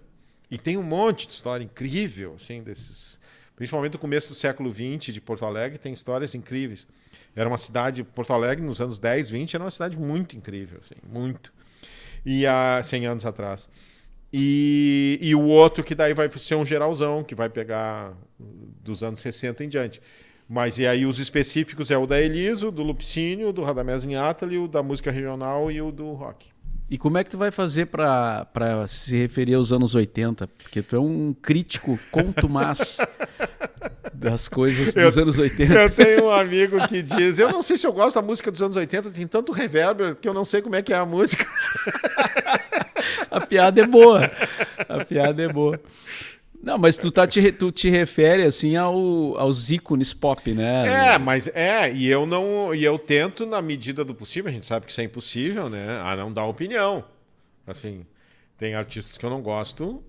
C: E tem um monte de história incrível, assim, desses... Principalmente no começo do século XX de Porto Alegre, tem histórias incríveis. Era uma cidade, Porto Alegre, nos anos 10, 20, era uma cidade muito incrível, assim, muito. E há 100 anos atrás. E o outro que daí vai ser um geralzão, que vai pegar dos anos 60 em diante. Mas e aí os específicos é o da Eliso, do Lupicínio, do Radamés Inátali, o da música regional e o do rock.
B: E como é que tu vai fazer para se referir aos anos 80? Porque tu é um crítico contumaz das coisas dos anos 80.
C: Eu tenho um amigo que diz, eu não sei se eu gosto da música dos anos 80, tem tanto reverb que eu não sei como é que é a música.
B: A piada é boa. A piada é boa. Não, mas tu te refere assim aos ícones pop, né?
C: E eu tento, na medida do possível, a gente sabe que isso é impossível, né? A não dar opinião. Assim, tem artistas que eu não gosto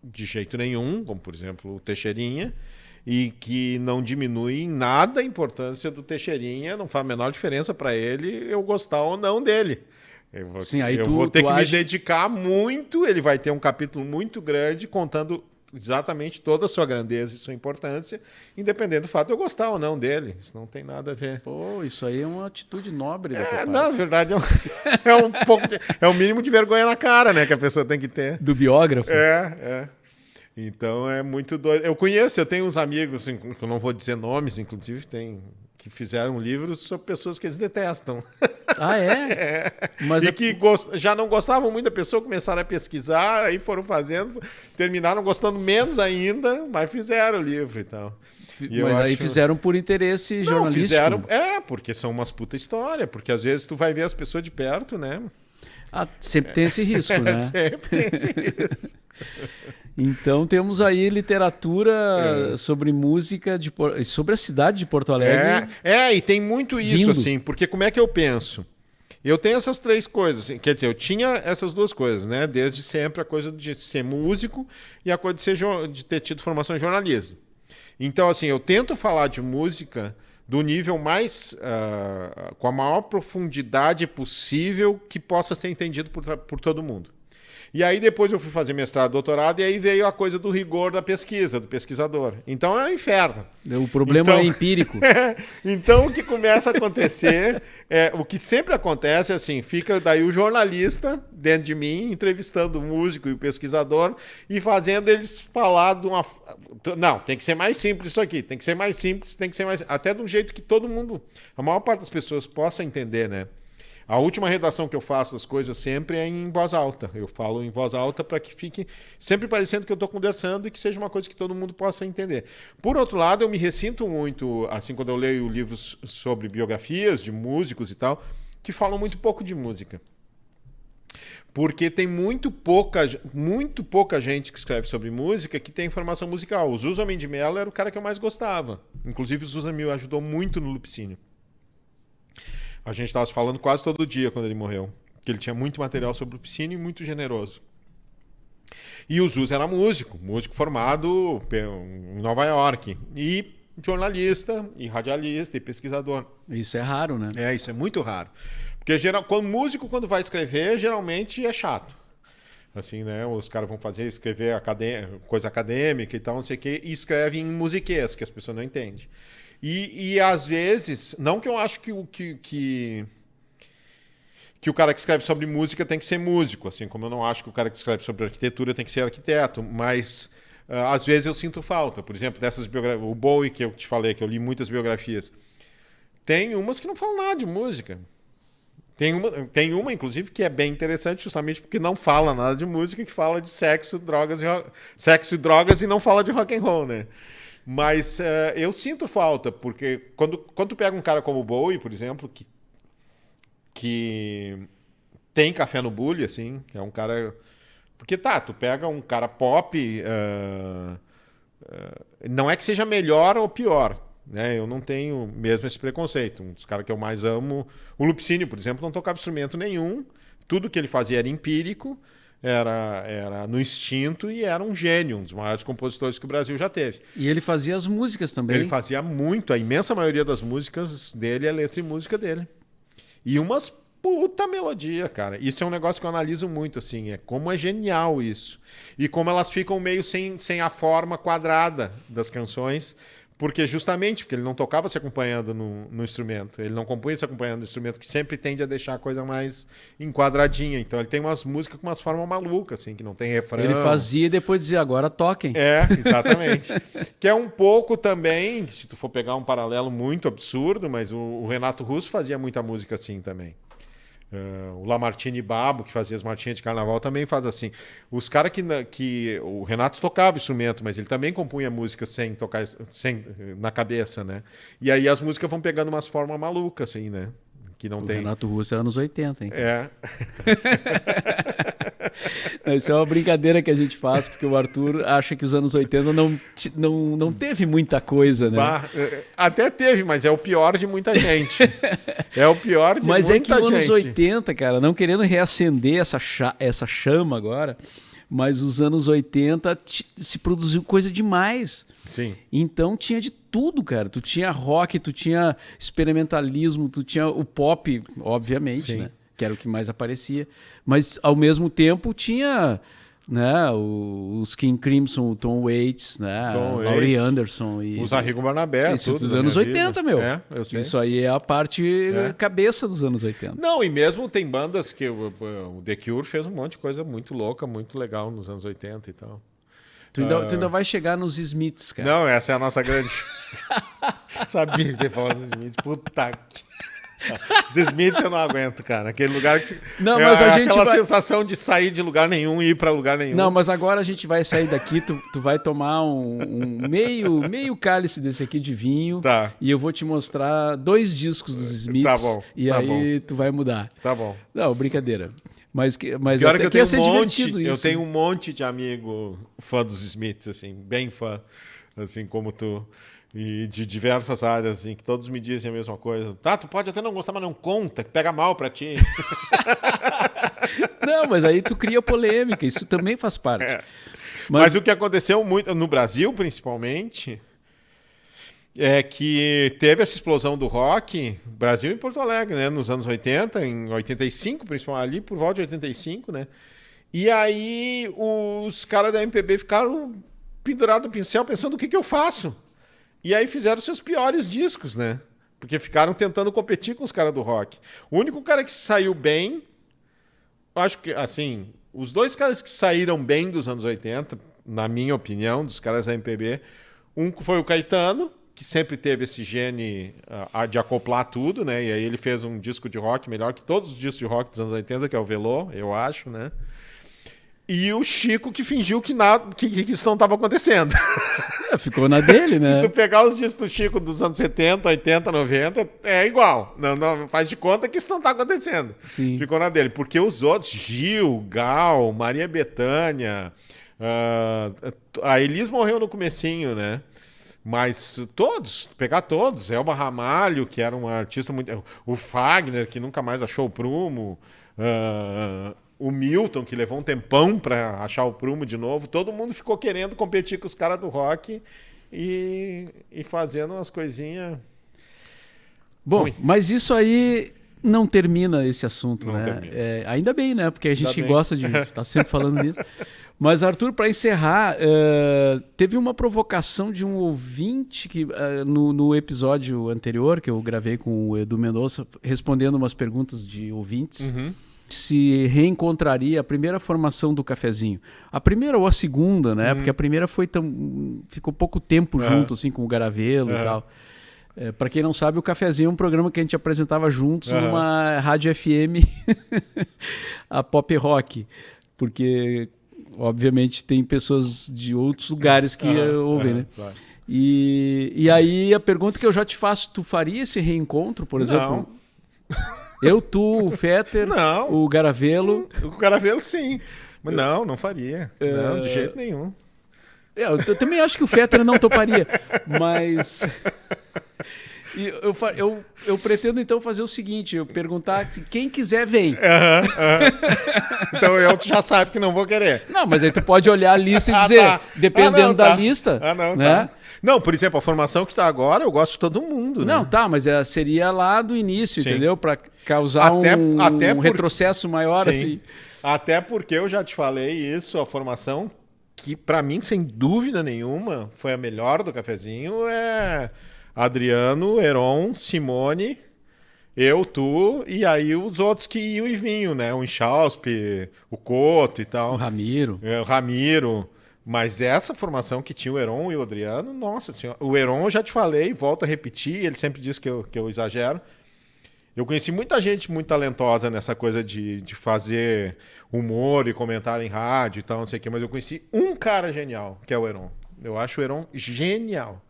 C: de jeito nenhum, como por exemplo o Teixeirinha, e que não diminui em nada a importância do Teixeirinha, não faz a menor diferença para ele eu gostar ou não dele. Eu vou ter que me dedicar muito, ele vai ter um capítulo muito grande contando exatamente toda a sua grandeza e sua importância, independente do fato de eu gostar ou não dele. Isso não tem nada a ver.
B: Pô, isso aí é uma atitude nobre da tua parte.
C: Na verdade, é um mínimo de vergonha na cara, né, que a pessoa tem que ter.
B: Do biógrafo?
C: Então é muito doido. Eu tenho uns amigos, assim, que eu não vou dizer nomes, inclusive, que fizeram livros sobre pessoas que eles detestam.
B: Ah, é?
C: Mas que já não gostavam muito da pessoa, começaram a pesquisar, aí foram fazendo, terminaram gostando menos ainda, mas fizeram o livro e tal.
B: Mas aí fizeram por interesse jornalístico?
C: Fizeram, porque são umas puta história, porque às vezes tu vai ver as pessoas de perto, né?
B: Sempre tem esse risco, né?
C: Sempre tem esse risco.
B: Então temos aí literatura sobre música, sobre a cidade de Porto Alegre.
C: E tem muito isso, assim, porque como é que eu penso? Eu tenho essas três coisas, assim, quer dizer, eu tinha essas duas coisas, né? Desde sempre a coisa de ser músico e a coisa de ter tido formação em jornalismo. Então, assim, eu tento falar de música do nível mais, com a maior profundidade possível que possa ser entendido por todo mundo. E aí depois eu fui fazer mestrado, doutorado, e aí veio a coisa do rigor da pesquisa, do pesquisador. Então é um inferno.
B: O problema é empírico.
C: Então o que começa a acontecer, o que sempre acontece é assim, fica daí o jornalista dentro de mim, entrevistando o músico e o pesquisador e fazendo eles falar de uma... Não, tem que ser mais simples isso aqui, tem que ser mais simples, tem que ser mais... Até de um jeito que todo mundo, a maior parte das pessoas possa entender, né? A última redação que eu faço das coisas sempre é em voz alta. Eu falo em voz alta para que fique sempre parecendo que eu estou conversando e que seja uma coisa que todo mundo possa entender. Por outro lado, eu me ressinto muito, assim, quando eu leio livros sobre biografias de músicos e tal, que falam muito pouco de música. Porque tem muito pouca gente que escreve sobre música que tem formação musical. O Zusa Mendimelo era o cara que eu mais gostava. Inclusive, o Zusa me ajudou muito no Lupicínio. A gente estava falando quase todo dia quando ele morreu. Que ele tinha muito material sobre o Lupicínio e muito generoso. E o Zuz era músico formado em Nova York. E jornalista, e radialista, e pesquisador.
B: Isso é raro, né?
C: Isso é muito raro. Porque músico, quando vai escrever, geralmente é chato. Assim, né? Os caras vão escrever coisa acadêmica e tal, não sei o quê, e escrevem em musiquês, que as pessoas não entendem. E às vezes, não que eu acho que o cara que escreve sobre música tem que ser músico, assim como eu não acho que o cara que escreve sobre arquitetura tem que ser arquiteto, mas às vezes eu sinto falta. Por exemplo, dessas biografias, o Bowie, que eu te falei, que eu li muitas biografias, tem umas que não falam nada de música. Tem uma, inclusive, que é bem interessante justamente porque não fala nada de música, que fala de sexo, drogas e não fala de rock and roll, né? Mas eu sinto falta, porque quando tu pega um cara como o Bowie, por exemplo, que tem café no bule, assim, que é um cara... Porque tu pega um cara pop, não é que seja melhor ou pior, né? Eu não tenho mesmo esse preconceito. Um dos caras que eu mais amo, o Lupicínio, por exemplo, não tocava instrumento nenhum, tudo que ele fazia era empírico, era no instinto e era um gênio, um dos maiores compositores que o Brasil já teve.
B: E ele fazia as músicas também.
C: Ele fazia muito, a imensa maioria das músicas dele é letra e música dele. E umas puta melodia, cara. Isso é um negócio que eu analiso muito, assim, como é genial isso. E como elas ficam meio sem a forma quadrada das canções, porque ele não tocava se acompanhando no instrumento, ele não compunha se acompanhando no instrumento, que sempre tende a deixar a coisa mais enquadradinha. Então ele tem umas músicas com umas formas malucas, assim, que não tem refrão.
B: Ele fazia e depois dizia, agora toquem.
C: Exatamente. Que é um pouco também, se tu for pegar um paralelo muito absurdo, mas o Renato Russo fazia muita música assim também. O Lamartine Babo, que fazia as marchinhas de carnaval, também faz assim. Os caras que o Renato tocava instrumento, mas ele também compunha música sem tocar na cabeça, né? E aí as músicas vão pegando umas formas malucas, assim, né? Que não tem...
B: Renato Russo é anos 80, hein?
C: Isso
B: é uma brincadeira que a gente faz, porque o Arthur acha que os anos 80 não teve muita coisa, né?
C: Até teve, mas é o pior de muita gente. É o pior de
B: mas
C: muita gente.
B: Mas é que os anos 80, cara, não querendo reacender essa chama agora, mas os anos 80 se produziu coisa demais.
C: Sim.
B: Então tinha de tudo, cara. Tu tinha rock, tu tinha experimentalismo, tu tinha o pop, obviamente, né? que era o que mais aparecia. Mas, ao mesmo tempo, tinha, né, os King Crimson, o Tom Waits, né, Laurie Anderson. E
C: os Arrigo Barnabé.
B: Isso dos anos 80, meu.
C: Eu sei.
B: Isso aí é a parte cabeça dos anos 80.
C: Não, e mesmo tem bandas que o The Cure fez um monte de coisa muito louca, muito legal nos anos 80 e tal.
B: Tu ainda vai chegar nos Smiths, cara.
C: Não, essa é a nossa grande... Sabia que ter falado dos Smiths. Puta que... Os Smiths eu não aguento, cara. Aquele lugar que...
B: Não, mas a gente
C: aquela sensação de sair de lugar nenhum e ir pra lugar nenhum.
B: Não, mas agora a gente vai sair daqui, tu vai tomar um meio cálice desse aqui de vinho.
C: Tá.
B: E eu vou te mostrar 2 discos dos Smiths.
C: Tá bom.
B: E
C: tá
B: aí
C: bom.
B: tu vai mudar.
C: Tá bom.
B: Não, brincadeira. Mas
C: pior
B: até
C: que
B: ia ser divertido isso.
C: Eu tenho um monte de amigo fã dos Smiths, assim, bem fã, assim como tu. E de diversas áreas, assim, que todos me dizem a mesma coisa. Tá, tu pode até não gostar, mas não conta, que pega mal pra ti.
B: Não, mas aí tu cria polêmica, isso também faz parte.
C: Mas o que aconteceu muito, no Brasil principalmente, é que teve essa explosão do rock, Brasil e Porto Alegre, né, nos anos 80, em 85, principalmente ali, por volta de 85, né? E aí os caras da MPB ficaram pendurados no pincel pensando o que eu faço. E aí fizeram seus piores discos, né? Porque ficaram tentando competir com os caras do rock. O único cara que saiu bem, acho que, assim, os 2 caras que saíram bem dos anos 80, na minha opinião, dos caras da MPB, um foi o Caetano, que sempre teve esse gene de acoplar tudo, né? E aí ele fez um disco de rock melhor que todos os discos de rock dos anos 80, que é o Velô, eu acho, né? E o Chico, que fingiu que isso não estava acontecendo.
B: Ficou na dele, né?
C: Se tu pegar os discos do Chico dos anos 70, 80, 90, é igual. Não faz de conta que isso não está acontecendo.
B: Sim.
C: Ficou na dele. Porque os outros, Gil, Gal, Maria Bethânia, a Elis morreu no comecinho, né? Mas todos, pegar todos, Elba Ramalho, que era uma artista muito... O Fagner, que nunca mais achou o prumo... o Milton, que levou um tempão para achar o prumo de novo, todo mundo ficou querendo competir com os caras do rock e fazendo umas coisinhas...
B: Bom,
C: ruim.
B: Mas isso aí não termina esse assunto,
C: não
B: né?
C: Termina.
B: Ainda bem, né? Porque a gente
C: Ainda
B: gosta de estar sempre falando nisso. Mas, Arthur, para encerrar, teve uma provocação de um ouvinte que no episódio anterior, que eu gravei com o Edu Mendonça, respondendo umas perguntas de ouvintes, se reencontraria a primeira formação do Cafezinho. A primeira ou a segunda, né? Porque a primeira ficou pouco tempo junto, assim, com o Garavelo e tal. Para quem não sabe, o Cafezinho é um programa que a gente apresentava juntos numa rádio FM, a Pop Rock. Porque, obviamente, tem pessoas de outros lugares que ouvem, né?
C: Claro.
B: E aí a pergunta que eu já te faço, tu faria esse reencontro, por exemplo?
C: Não.
B: Eu, tu, o Fetter,
C: Não.
B: o Garavelo.
C: O Garavelo, sim. Mas não faria. Não, de jeito nenhum.
B: Eu também acho que o Fetter não toparia, mas... Eu pretendo, então, fazer o seguinte, eu perguntar se quem quiser vem.
C: Então tu já sabe que não vou querer.
B: Não, mas aí tu pode olhar a lista e dizer, dependendo da lista... né?
C: Não, por exemplo, a formação que está agora, eu gosto de todo mundo.
B: Não,
C: né?
B: tá, mas seria lá do início,
C: Sim.
B: entendeu? Para causar um retrocesso maior,
C: Sim.
B: assim.
C: Até porque eu já te falei isso, a formação que, para mim, sem dúvida nenhuma, foi a melhor do Cafezinho, é Adriano, Heron, Simone, eu, tu, e aí os outros que iam e vinham, né? O Inchausp, o Couto e tal.
B: O Ramiro.
C: O Ramiro. Mas essa formação que tinha o Heron e o Adriano, nossa senhora. O Heron eu já te falei, volto a repetir, ele sempre diz que eu exagero. Eu conheci muita gente muito talentosa nessa coisa de fazer humor e comentar em rádio e tal, não sei o quê, mas eu conheci um cara genial, que é o Heron. Eu acho o Heron genial.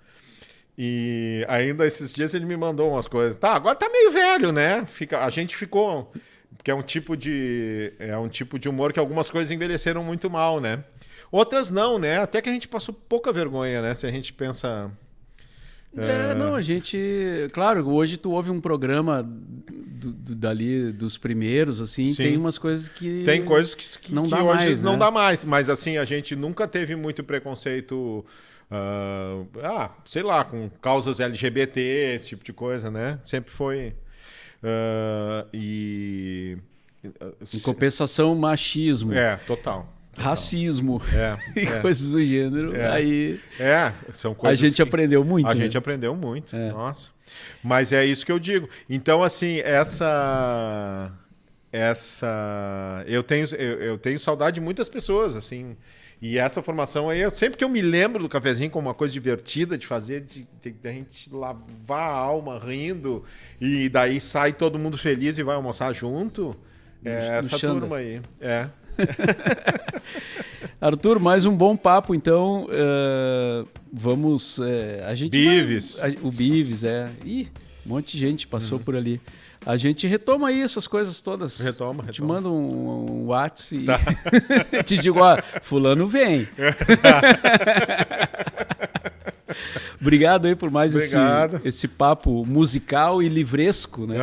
C: E ainda esses dias ele me mandou umas coisas. Tá, agora tá meio velho, né? A gente ficou... Porque é um tipo de humor que algumas coisas envelheceram muito mal, né? Outras não, né? Até que a gente passou pouca vergonha, né? Se a gente pensa...
B: Não, a gente... Claro, hoje tu ouve um programa dali dos primeiros, assim,
C: Sim.
B: Tem umas coisas que...
C: Tem coisas que
B: não dá
C: hoje
B: mais,
C: não
B: né?
C: dá mais. Mas assim, a gente nunca teve muito preconceito... sei lá, com causas LGBT, esse tipo de coisa, né? Sempre foi...
B: Em compensação, machismo.
C: Total.
B: Racismo e coisas do gênero. Aí
C: são coisas
B: a gente aprendeu muito.
C: A gente aprendeu muito. Nossa. Mas é isso que eu digo. Então, assim, eu tenho saudade de muitas pessoas, assim. E essa formação aí, sempre que eu me lembro do cafezinho como uma coisa divertida de fazer, de a gente lavar a alma rindo, e daí sai todo mundo feliz e vai almoçar junto. Essa turma aí.
B: Arthur, mais um bom papo, então. Vamos. A gente
C: Bives.
B: O Bives, Ih, um monte de gente passou por ali. A gente retoma aí essas coisas todas.
C: Retoma.
B: Te manda um WhatsApp
C: e
B: te digo, fulano vem. Obrigado aí por mais esse papo musical e livresco, né?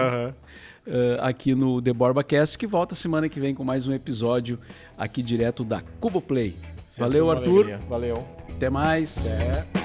B: Aqui no The Borba Cast, que volta semana que vem com mais um episódio aqui direto da Cuboplay. Valeu, Arthur.
C: Valeu.
B: Até mais.
C: Até.